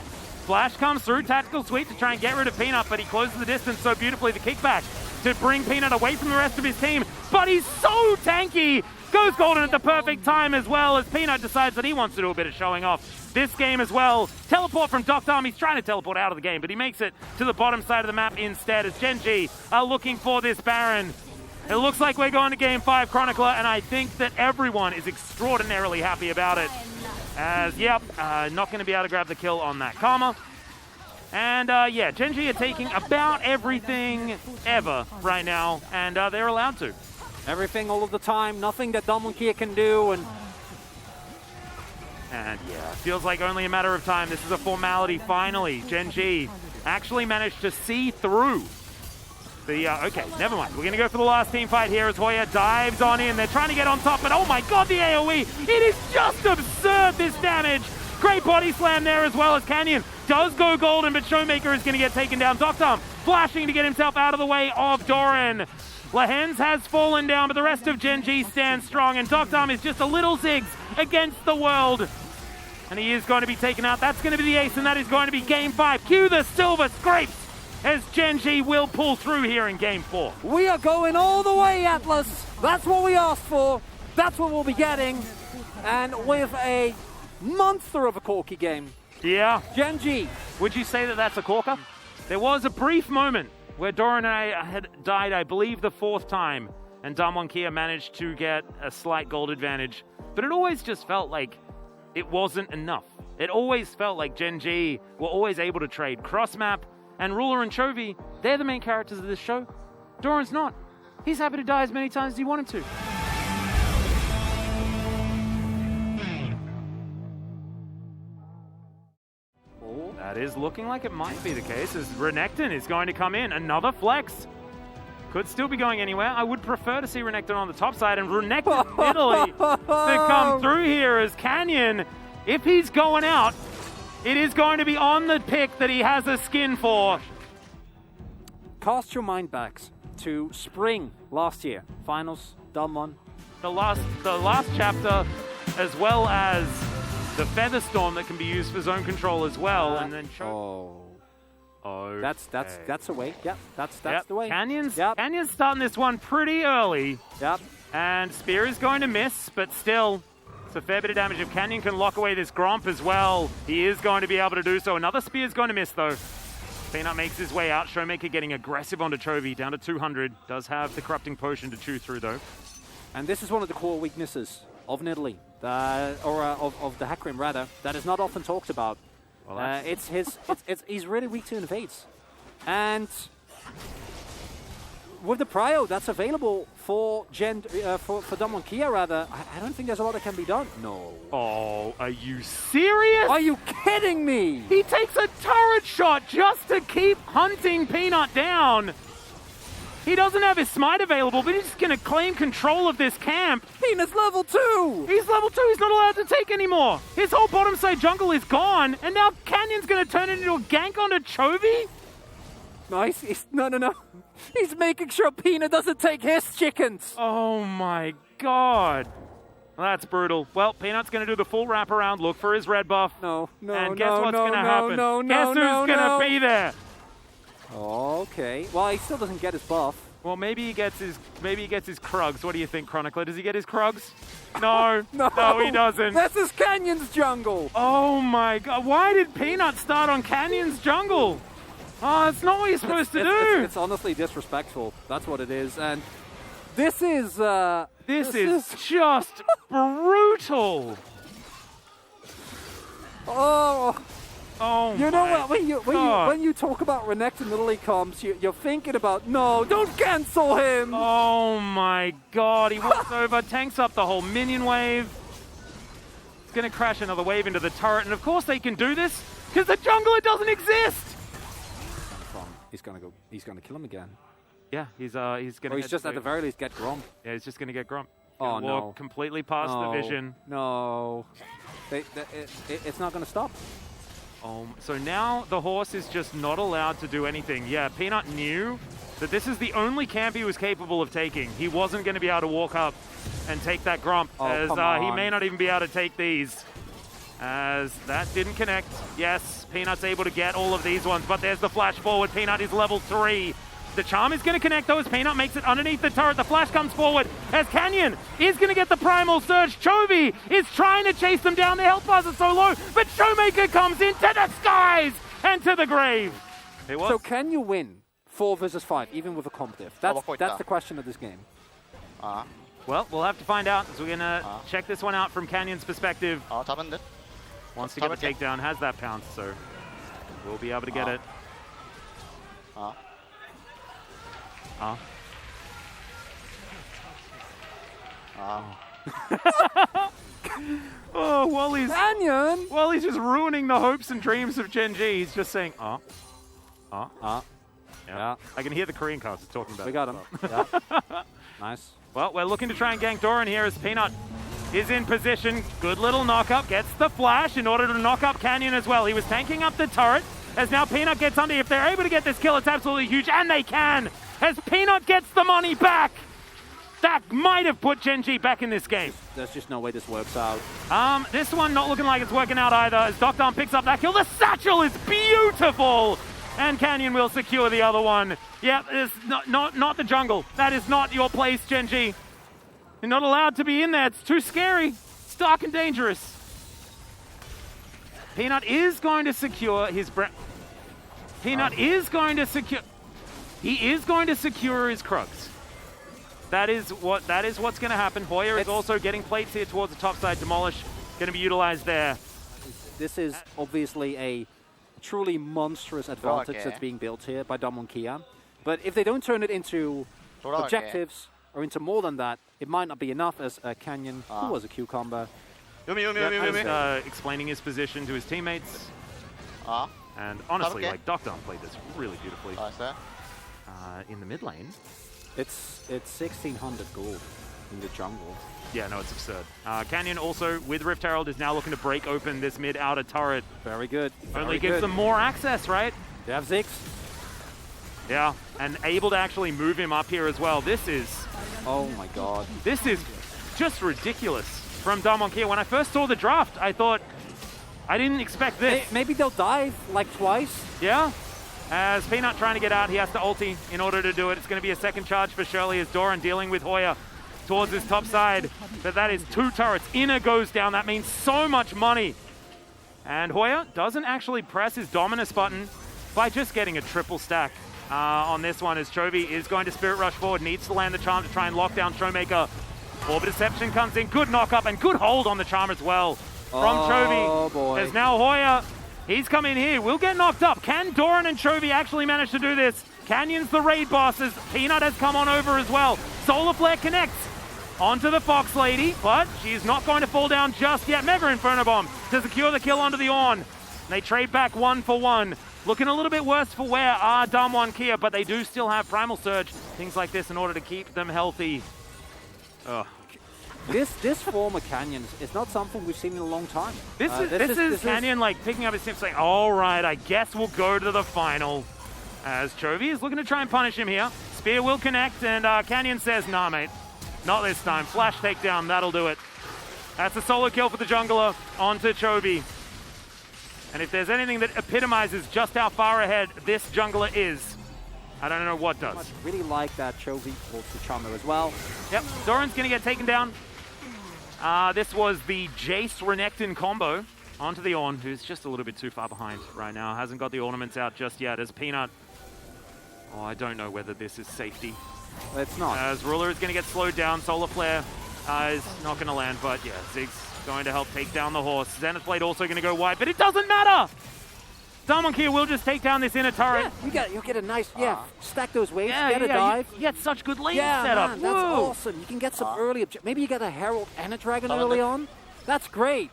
Speaker 2: Flash comes through, tactical sweep to try and get rid of Peanut, but he closes the distance so beautifully. The kickback to bring Peanut away from the rest of his team, but he's so tanky! Goes golden at the perfect time as well as Peanut decides that he wants to do a bit of showing off this game as well. Teleport from Docdam. He's trying to teleport out of the game, but he makes it to the bottom side of the map instead as Gen G are looking for this Baron. It looks like we're going to Game 5 Chronicler, and I think that everyone is extraordinarily happy about it. As, yep, not going to be able to grab the kill on that Karma. And, yeah, Gen G are taking about everything ever right now, and they're allowed to.
Speaker 1: Everything all of the time, nothing that Damwon Kia can do, and
Speaker 2: And yeah, feels like only a matter of time. This is a formality finally. Gen G actually managed to see through the, okay, never mind. We're going to go for the last team fight here as Hoya dives on in. They're trying to get on top, but oh my god, the AoE. It is just absurd, this damage. Great body slam there as well as Canyon does go golden, but Showmaker is going to get taken down. Doctom flashing to get himself out of the way of Doran. Lahens has fallen down, but the rest of Gen G stands strong, and Doctom is just a little zigs against the world. And he is going to be taken out. That's going to be the ace, and that is going to be Game 5. Cue the silver scrapes as Gen G will pull through here in Game 4.
Speaker 1: We are going all the way, Atlas. That's what we asked for. That's what we'll be getting. And with a monster of a Corki game.
Speaker 2: Yeah.
Speaker 1: Gen G.
Speaker 2: Would you say that that's a corker? There was a brief moment where Doran and I had died, I believe, the 4th time, and Damwon Kia managed to get a slight gold advantage. But it always just felt like it wasn't enough. It always felt like Gen G were always able to trade cross-map, and Ruler and Chovy, they're the main characters of this show. Doran's not. He's happy to die as many times as he wanted to. That is looking like it might be the case, as Renekton is going to come in. Another flex. Could still be going anywhere. I would prefer to see Renekton on the top side, and Renekton Italy to come through here as Canyon, if he's going out, it is going to be on the pick that he has a skin for.
Speaker 1: Cast your mind back to spring last year. Finals, Damwon.
Speaker 2: The last chapter, as well as the Feather Storm that can be used for zone control as well, and then
Speaker 1: Okay. That's a way. Yep, that's the way.
Speaker 2: Canyon's starting this one pretty early.
Speaker 1: Yep.
Speaker 2: And Spear is going to miss, but still, it's a fair bit of damage. If Canyon can lock away this Gromp as well, he is going to be able to do so. Another Spear is going to miss, though. Peanut makes his way out. Showmaker getting aggressive onto Chovy, down to 200. Does have the Corrupting Potion to chew through, though.
Speaker 1: And this is one of the core weaknesses of Nidalee, of the Hecarim, rather, that is not often talked about. Well, he's really weak to invades. And with the prio that's available for Damwon Kia, rather, I don't think there's a lot that can be done. No.
Speaker 2: Oh, are you serious?
Speaker 1: Are you kidding me?
Speaker 2: He takes a turret shot just to keep hunting Peanut down. He doesn't have his smite available, but he's just going to claim control of this camp.
Speaker 1: Peanut's level 2!
Speaker 2: He's level 2, he's not allowed to take anymore. His whole bottom side jungle is gone, and now Canyon's going to turn it into a gank onto Chovy?
Speaker 1: Nice. No. He's making sure Peanut doesn't take his chickens.
Speaker 2: Oh my god. That's brutal. Well, Peanut's going to do the full wraparound, look for his red buff. And guess what's going to happen? Guess who's going to be there?
Speaker 1: Okay. Well, he still doesn't get his buff.
Speaker 2: Well, maybe he gets his Krugs. What do you think, Chronicler? Does he get his Krugs? No. No, he doesn't.
Speaker 1: This is Canyon's jungle.
Speaker 2: Oh my god. Why did Peanut start on Canyon's jungle? Oh, that's not what you're supposed to do.
Speaker 1: It's honestly disrespectful. That's what it is. And this is
Speaker 2: just brutal. Oh,
Speaker 1: you know what? When you talk about Renekton Nidalee comps, you're thinking about, no, don't cancel him.
Speaker 2: Oh my god, he walks over, tanks up the whole minion wave. He's going to crash another wave into the turret, and of course they can do this because the jungler doesn't exist.
Speaker 1: He's going to kill him again.
Speaker 2: Yeah, he's going to.
Speaker 1: Or he's just at the very least get Gromp.
Speaker 2: Yeah, he's just going to get Gromp.
Speaker 1: Oh no!
Speaker 2: Walk completely past the vision.
Speaker 1: No, it's not going to stop.
Speaker 2: So now the horse is just not allowed to do anything. Yeah, Peanut knew that this is the only camp he was capable of taking. He wasn't going to be able to walk up and take that Gromp, as he may not even be able to take these. As that didn't connect. Yes, Peanut's able to get all of these ones, but there's the flash forward. Peanut is level 3. The charm is going to connect, though, as Peanut makes it underneath the turret. The flash comes forward as Canyon is going to get the primal surge. Chovy is trying to chase them down. The health bars are so low, but Showmaker comes into the skies and to the grave.
Speaker 1: So can you win 4 versus 5, even with a comp diff? That's the question of this game.
Speaker 2: Well, we'll have to find out, as we're going to check this one out from Canyon's perspective. Wants to get the takedown, has that pounce, so we'll be able to get it. Oh, Wally's
Speaker 1: Canyon!
Speaker 2: just ruining the hopes and dreams of Gen G. He's just saying,
Speaker 1: Yeah.
Speaker 2: I can hear the Korean cast talking about
Speaker 1: We
Speaker 2: it.
Speaker 1: got him. Yeah. Nice.
Speaker 2: Well, we're looking to try and gank Doran here as Peanut is in position. Good little knock-up. Gets the flash in order to knock up Canyon as well. He was tanking up the turret as now Peanut gets under. If they're able to get this kill, it's absolutely huge. And they can as Peanut gets the money back. That might have put Gen G back in this game.
Speaker 1: There's just no way this works out.
Speaker 2: This one not looking like it's working out either as Doctor picks up that kill. The satchel is beautiful. And Canyon will secure the other one. Yeah, it's not the jungle. That is not your place, Gen G. You're not allowed to be in there. It's too scary. It's dark and dangerous. Peanut is going to secure his Peanut is going to secure. He is going to secure his Krugs. That is what's going to happen. Hoya is also getting plates here towards the top side. Demolish going to be utilized there.
Speaker 1: This is obviously a truly monstrous advantage that's being built here by Damwon Kian. But if they don't turn it into objectives or into more than that, it might not be enough as Canyon, who was a cucumber,
Speaker 2: explaining his position to his teammates. And honestly, like Doctor played this really beautifully. In the mid lane.
Speaker 1: It's 1600 gold in the jungle.
Speaker 2: Yeah, no, it's absurd. Canyon also, with Rift Herald, is now looking to break open this mid-outer turret.
Speaker 1: Very good.
Speaker 2: Only gives them more access, right?
Speaker 1: They have Ziggs.
Speaker 2: Yeah, and able to actually move him up here as well. This is...
Speaker 1: Oh my god.
Speaker 2: This is just ridiculous from Damwon Kia. When I first saw the draft, I thought, I didn't expect this.
Speaker 1: Maybe they'll dive like twice.
Speaker 2: Yeah. As Peanut trying to get out, he has to ulti in order to do it. It's going to be a second charge for Shirley as Doran dealing with Hoya towards his top side. But that is 2 turrets. Inner goes down. That means so much money. And Hoya doesn't actually press his dominus button by just getting a triple stack on this one as Chovy is going to Spirit Rush forward. Needs to land the charm to try and lock down Showmaker. Orb Deception comes in. Good knock up and good hold on the charm as well from Chovy.
Speaker 1: Oh boy.
Speaker 2: As now Hoya, he's come in here. Will get knocked up. Can Doran and Chovy actually manage to do this? Canyon's the raid boss as Peanut has come on over as well. Solar Flare connects onto the Fox Lady, but she's not going to fall down just yet. Mega Inferno Bomb to secure the kill onto the Ornn. They trade back 1 for 1. Looking a little bit worse for where are Damwon Kia, but they do still have Primal Surge. Things like this in order to keep them healthy. Ugh.
Speaker 1: This form of Canyon is not something we've seen in a long time.
Speaker 2: This is Canyon like picking up his stick saying, all right, I guess we'll go to the final. As Chovy is looking to try and punish him here. Spear will connect and Canyon says, nah mate, not this time. Flash takedown, that'll do it. That's a solo kill for the jungler onto Chovy. And if there's anything that epitomizes just how far ahead this jungler is, I don't know what does.
Speaker 1: I really like that Chovy holds the charmer as well.
Speaker 2: Yep, Doran's going to get taken down. This was the Jace Renekton combo onto the Ornn, who's just a little bit too far behind right now. Hasn't got the ornaments out just yet as Peanut. Oh, I don't know whether this is safety.
Speaker 1: It's not.
Speaker 2: As Ruler is going to get slowed down. Solar Flare is not going to land, but yeah, Ziggs going to help take down the horse. Zenith Blade also going to go wide, but it doesn't matter! Damwon Kia will just take down this inner turret.
Speaker 1: Yeah, you get a nice, stack those waves, get a dive.
Speaker 2: You get such good lane
Speaker 1: Yeah,
Speaker 2: setup.
Speaker 1: man, that's awesome. You can get some early maybe you get a Herald and a Dragon early on. That's great.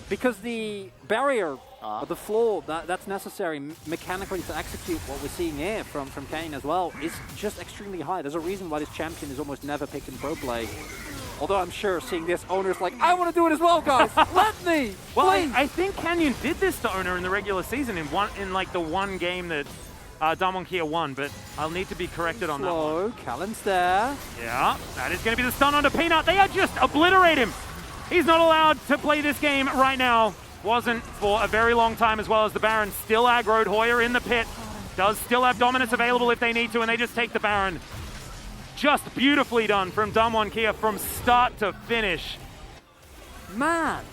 Speaker 1: Because the barrier, or the floor that's necessary mechanically to execute what we're seeing here from Canyon as well is just extremely high. There's a reason why this champion is almost never picked in pro play. Although I'm sure seeing this, Owner's like, I want to do it as well, guys. Let me.
Speaker 2: Well, I think Canyon did this to Owner in the regular season in like the one game that Damwon Kia won, but I'll need to be corrected on that one.
Speaker 1: Callan's there.
Speaker 2: Yeah, that is going to be the stun onto Peanut. They are just obliterate him. He's not allowed to play this game right now. Wasn't for a very long time, as well as the Baron still aggroed Hoya in the pit. Does still have dominance available if they need to, and they just take the Baron. Just beautifully done from Damwon Kia from start to finish.
Speaker 1: Man,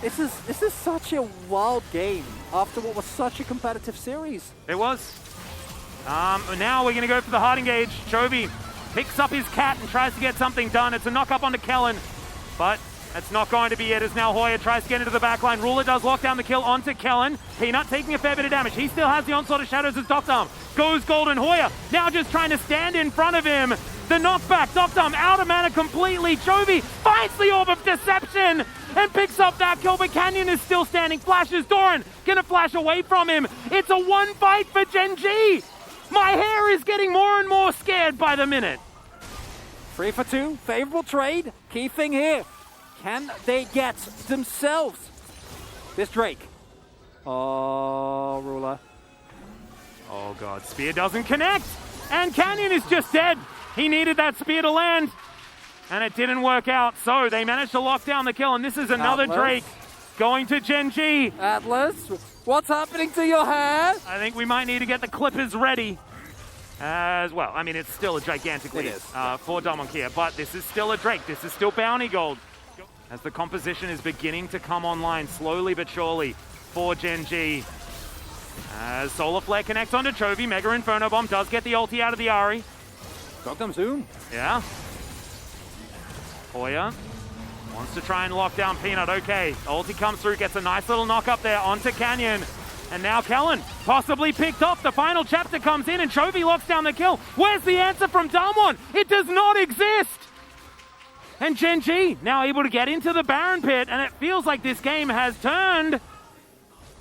Speaker 1: this is such a wild game after what was such a competitive series.
Speaker 2: It was. Now we're going to go for the hard engage. Chovy picks up his cat and tries to get something done. It's a knock up onto Kellen, but that's not going to be it as now Hoya tries to get into the backline. Ruler does lock down the kill onto Kellen. Peanut taking a fair bit of damage. He still has the onslaught of shadows as Doctor goes golden. Hoya now just trying to stand in front of him. The knockback, Doctum out of mana completely. Chovy finds the Orb of Deception and picks up that kill, but Canyon is still standing. Flashes Doran, gonna flash away from him. It's a one fight for Gen G. My hair is getting more and more scared by the minute.
Speaker 1: 3 for 2, favorable trade. Key thing here, can they get themselves this Drake? Oh, Ruler.
Speaker 2: Oh god, Spear doesn't connect, and Canyon is just dead. He needed that Spear to land, and it didn't work out, so they managed to lock down the kill, and this is another
Speaker 1: Atlas.
Speaker 2: Drake going to Gen G.
Speaker 1: Atlas, what's happening to your hair?
Speaker 2: I think we might need to get the Clippers ready as well. I mean, it's still a gigantic lead for Damonkia, but this is still a Drake. This is still bounty gold. As the composition is beginning to come online slowly but surely for Gen G. As Solar Flare connects onto Chovy, Mega Inferno Bomb does get the ulti out of the Ahri.
Speaker 1: Got them zoom.
Speaker 2: Yeah. Hoya wants to try and lock down Peanut. Okay, ulti comes through, gets a nice little knock up there onto Canyon. And now Kellen possibly picked off. The final chapter comes in and Chovy locks down the kill. Where's the answer from Damwon? It does not exist. And Gen G now able to get into the Baron pit, and it feels like this game has turned.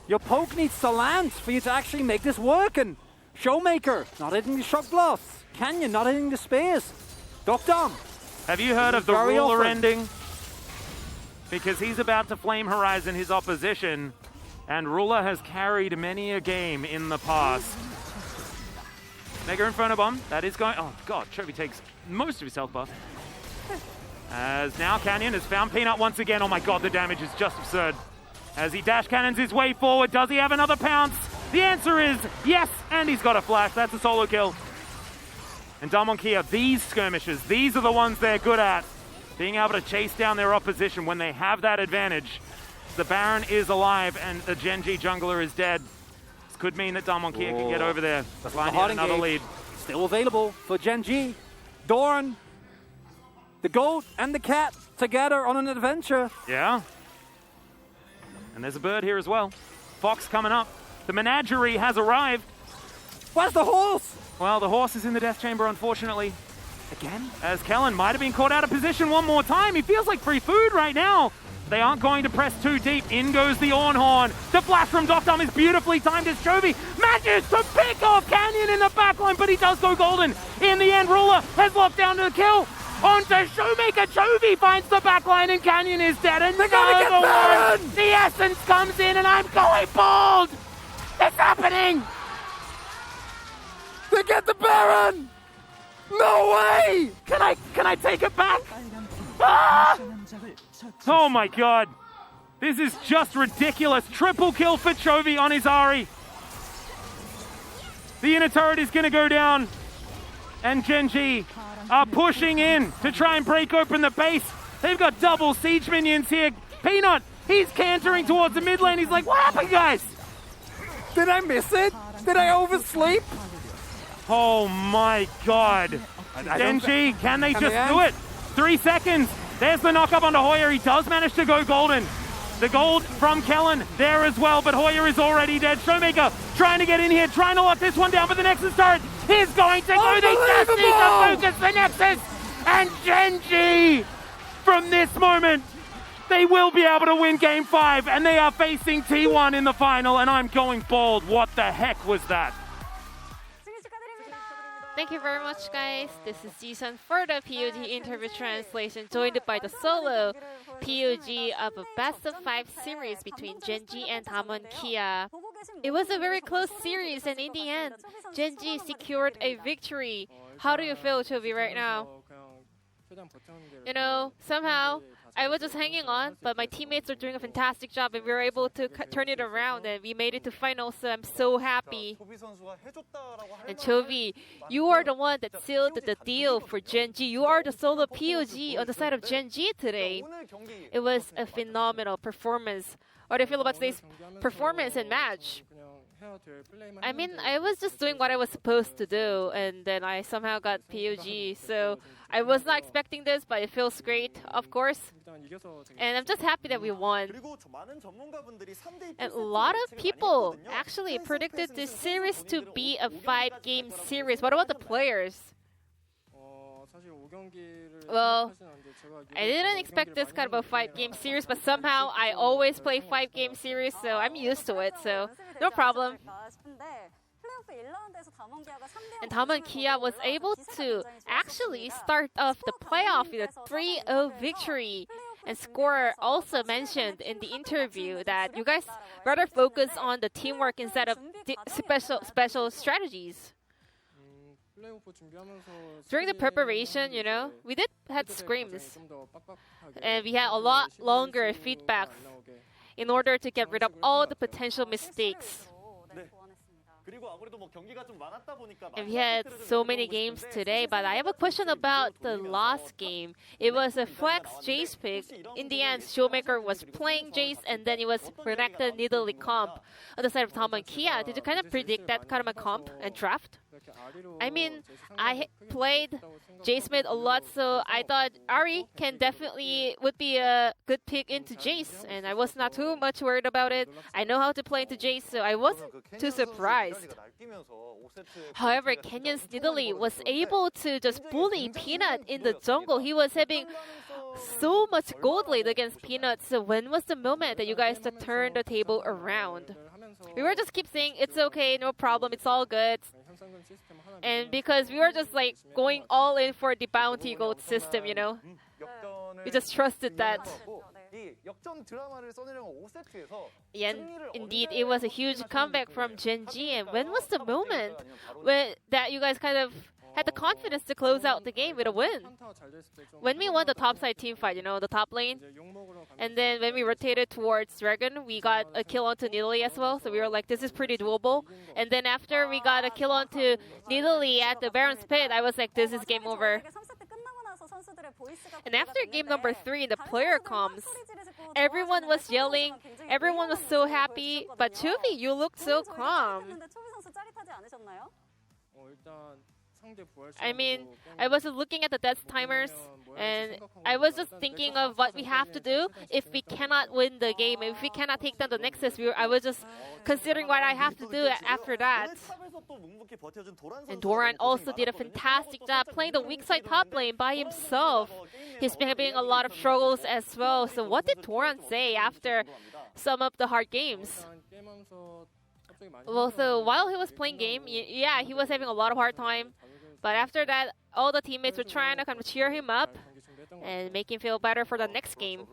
Speaker 1: Your poke needs to land for you to actually make this work, and Showmaker not hitting the shock blasts. Canyon not hitting the spears. Doctum.
Speaker 2: Have you heard of the
Speaker 1: Very
Speaker 2: ruler
Speaker 1: often.
Speaker 2: ending? Because he's about to Flame Horizon his opposition, and Ruler has carried many a game in the past. Mega Inferno Bomb, that is going... Oh god, Chovy takes most of his health buff. As now Canyon has found Peanut once again. Oh my god, the damage is just absurd. As he dash cannons his way forward, does he have another pounce? The answer is yes, and he's got a flash. That's a solo kill. And Damonkia, these skirmishes, these are the ones they're good at. Being able to chase down their opposition when they have that advantage. The Baron is alive and the Gen G jungler is dead. This could mean that Damonkia can get over there. Find yet another lead.
Speaker 1: Still available for Gen G. Doran, the goat and the cat together on an adventure.
Speaker 2: Yeah. And there's a bird here as well. Fox coming up. The menagerie has arrived.
Speaker 1: Where's the horse?
Speaker 2: Well, the horse is in the death chamber, unfortunately.
Speaker 1: Again?
Speaker 2: As Kellen might have been caught out of position one more time. He feels like free food right now. They aren't going to press too deep. In goes the Ornhorn. The flash from Doctum is beautifully timed as Chovy manages to pick off Canyon in the backline, but he does go golden. In the end, Ruler has locked down to the kill. Onto Showmaker. Chovy finds the backline and Canyon is dead. And
Speaker 1: They're gonna get Baron!
Speaker 2: the essence comes in and I'm going bald. It's happening.
Speaker 1: They get the Baron! No way!
Speaker 2: Can I take it back? Ah! Oh my god. This is just ridiculous. Triple kill for Chovy on his Ahri. The inner turret is going to go down. And Gen G are pushing in to try and break open the base. They've got double siege minions here. Peanut, he's cantering towards the mid lane. He's like, what happened, guys?
Speaker 1: Did I miss it? Did I oversleep?
Speaker 2: Oh my god. Gen G, can they just do it? 3 seconds. There's the knock up onto Hoya. He does manage to go golden. The gold from Kellen there as well, but Hoya is already dead. Showmaker trying to get in here, trying to lock this one down, but the Nexus turret is going to go. They just need to focus the Nexus. And Gen G, from this moment, they will be able to win Game 5, and they are facing T1 in the final, and I'm going bald. What the heck was that?
Speaker 4: Thank you very much, guys. This is Jisun for the POG interview translation, joined by the solo POG of a best of 5 series between Gen G and Damonkia. It was a very close series, and in the end, Gen G secured a victory. How do you feel, Chovy, right now? You know, somehow I was just hanging on, but my teammates are doing a fantastic job, and we were able to turn it around, and we made it to finals, so I'm so happy. And Chovy, you are the one that sealed the deal for Gen G. You are the solo POG on the side of Gen G today. It was a phenomenal performance. What do you feel about today's performance and match? I mean, I was just doing what I was supposed to do, and then I somehow got POG. So I was not expecting this, but it feels great, of course. And I'm just happy that we won. And a lot of people actually predicted this series to be a 5-game series. What about the players? Well, I didn't expect this kind of a 5-game series, but somehow I always play 5-game series, so I'm used to it, so no problem. And Damwon Kia was able to actually start off the playoff with a 3-0 victory. And Scorer also mentioned in the interview that you guys rather focus on the teamwork instead of special strategies. During the preparation, we did had scrims, and we had a lot longer feedbacks in order to get rid of all the potential mistakes. And we had so many games today, but I have a question about the last game. It was a flex Jace pick. In the end, Showmaker was playing Jace, and then it was Renekton Nidalee comp on the side of Damwon Kia. Did you kind of predict that kind of a comp and draft? I mean, I played Jace mid a lot, so I thought Ari would be a good pick into Jace, and I was not too much worried about it. I know how to play into Jace, so I wasn't too surprised. However, Kenyon's Nidalee was able to just bully Peanut in the jungle. He was having so much gold lead against Peanut, so when was the moment that you guys turned the table around? We were just keep saying, it's okay, no problem, it's all good. And because we were just like going all in for the bounty gold system, we just trusted that. Yeah, indeed, it was a huge comeback from Gen.G. And when was the moment that you guys kind of had the confidence to close out the game with a win? When we won the topside team fight, the top lane, and then when we rotated towards Dragon, we got a kill onto Nidalee as well, so we were like, this is pretty doable. And then after we got a kill onto Nidalee at the Baron's Pit, I was like, this is game over. And after game number 3 in the player comms, everyone was yelling, everyone was so happy, but Chuvi, you looked so calm. I mean, I was just looking at the death timers, and I was just thinking of what we have to do if we cannot win the game, if we cannot take down the Nexus. I was just considering what I have to do after that. And Doran also did a fantastic job playing the weak side top lane by himself. He's been having a lot of struggles as well. So what did Doran say after some of the hard games? Well, so while he was playing game, yeah, he was having a lot of hard time. But after that, all the teammates were trying to kind of cheer him up and make him feel better for the next game.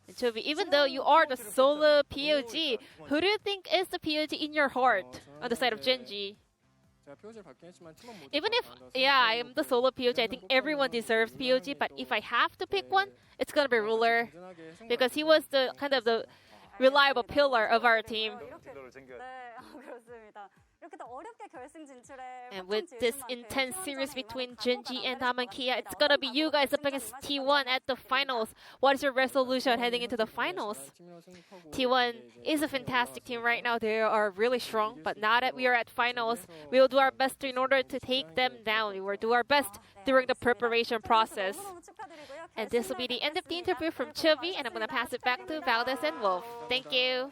Speaker 4: And Chobi, even though you are the solo POG, who do you think is the POG in your heart on the side of Gen.G? Even if, I am the solo POG, I think everyone deserves POG, but if I have to pick one, it's gonna be Ruler, because he was the kind of the reliable pillar of our team. And with this intense series between Gen.G and Damwon Kia, it's gonna be you guys up against T1 at the finals. What is your resolution heading into the finals? T1 is a fantastic team right now. They are really strong, but now that we are at finals, we will do our best in order to take them down. We will do our best during the preparation process. And this will be the end of the interview from Chubby, and I'm gonna pass it back to Valdez and Wolf. Thank you.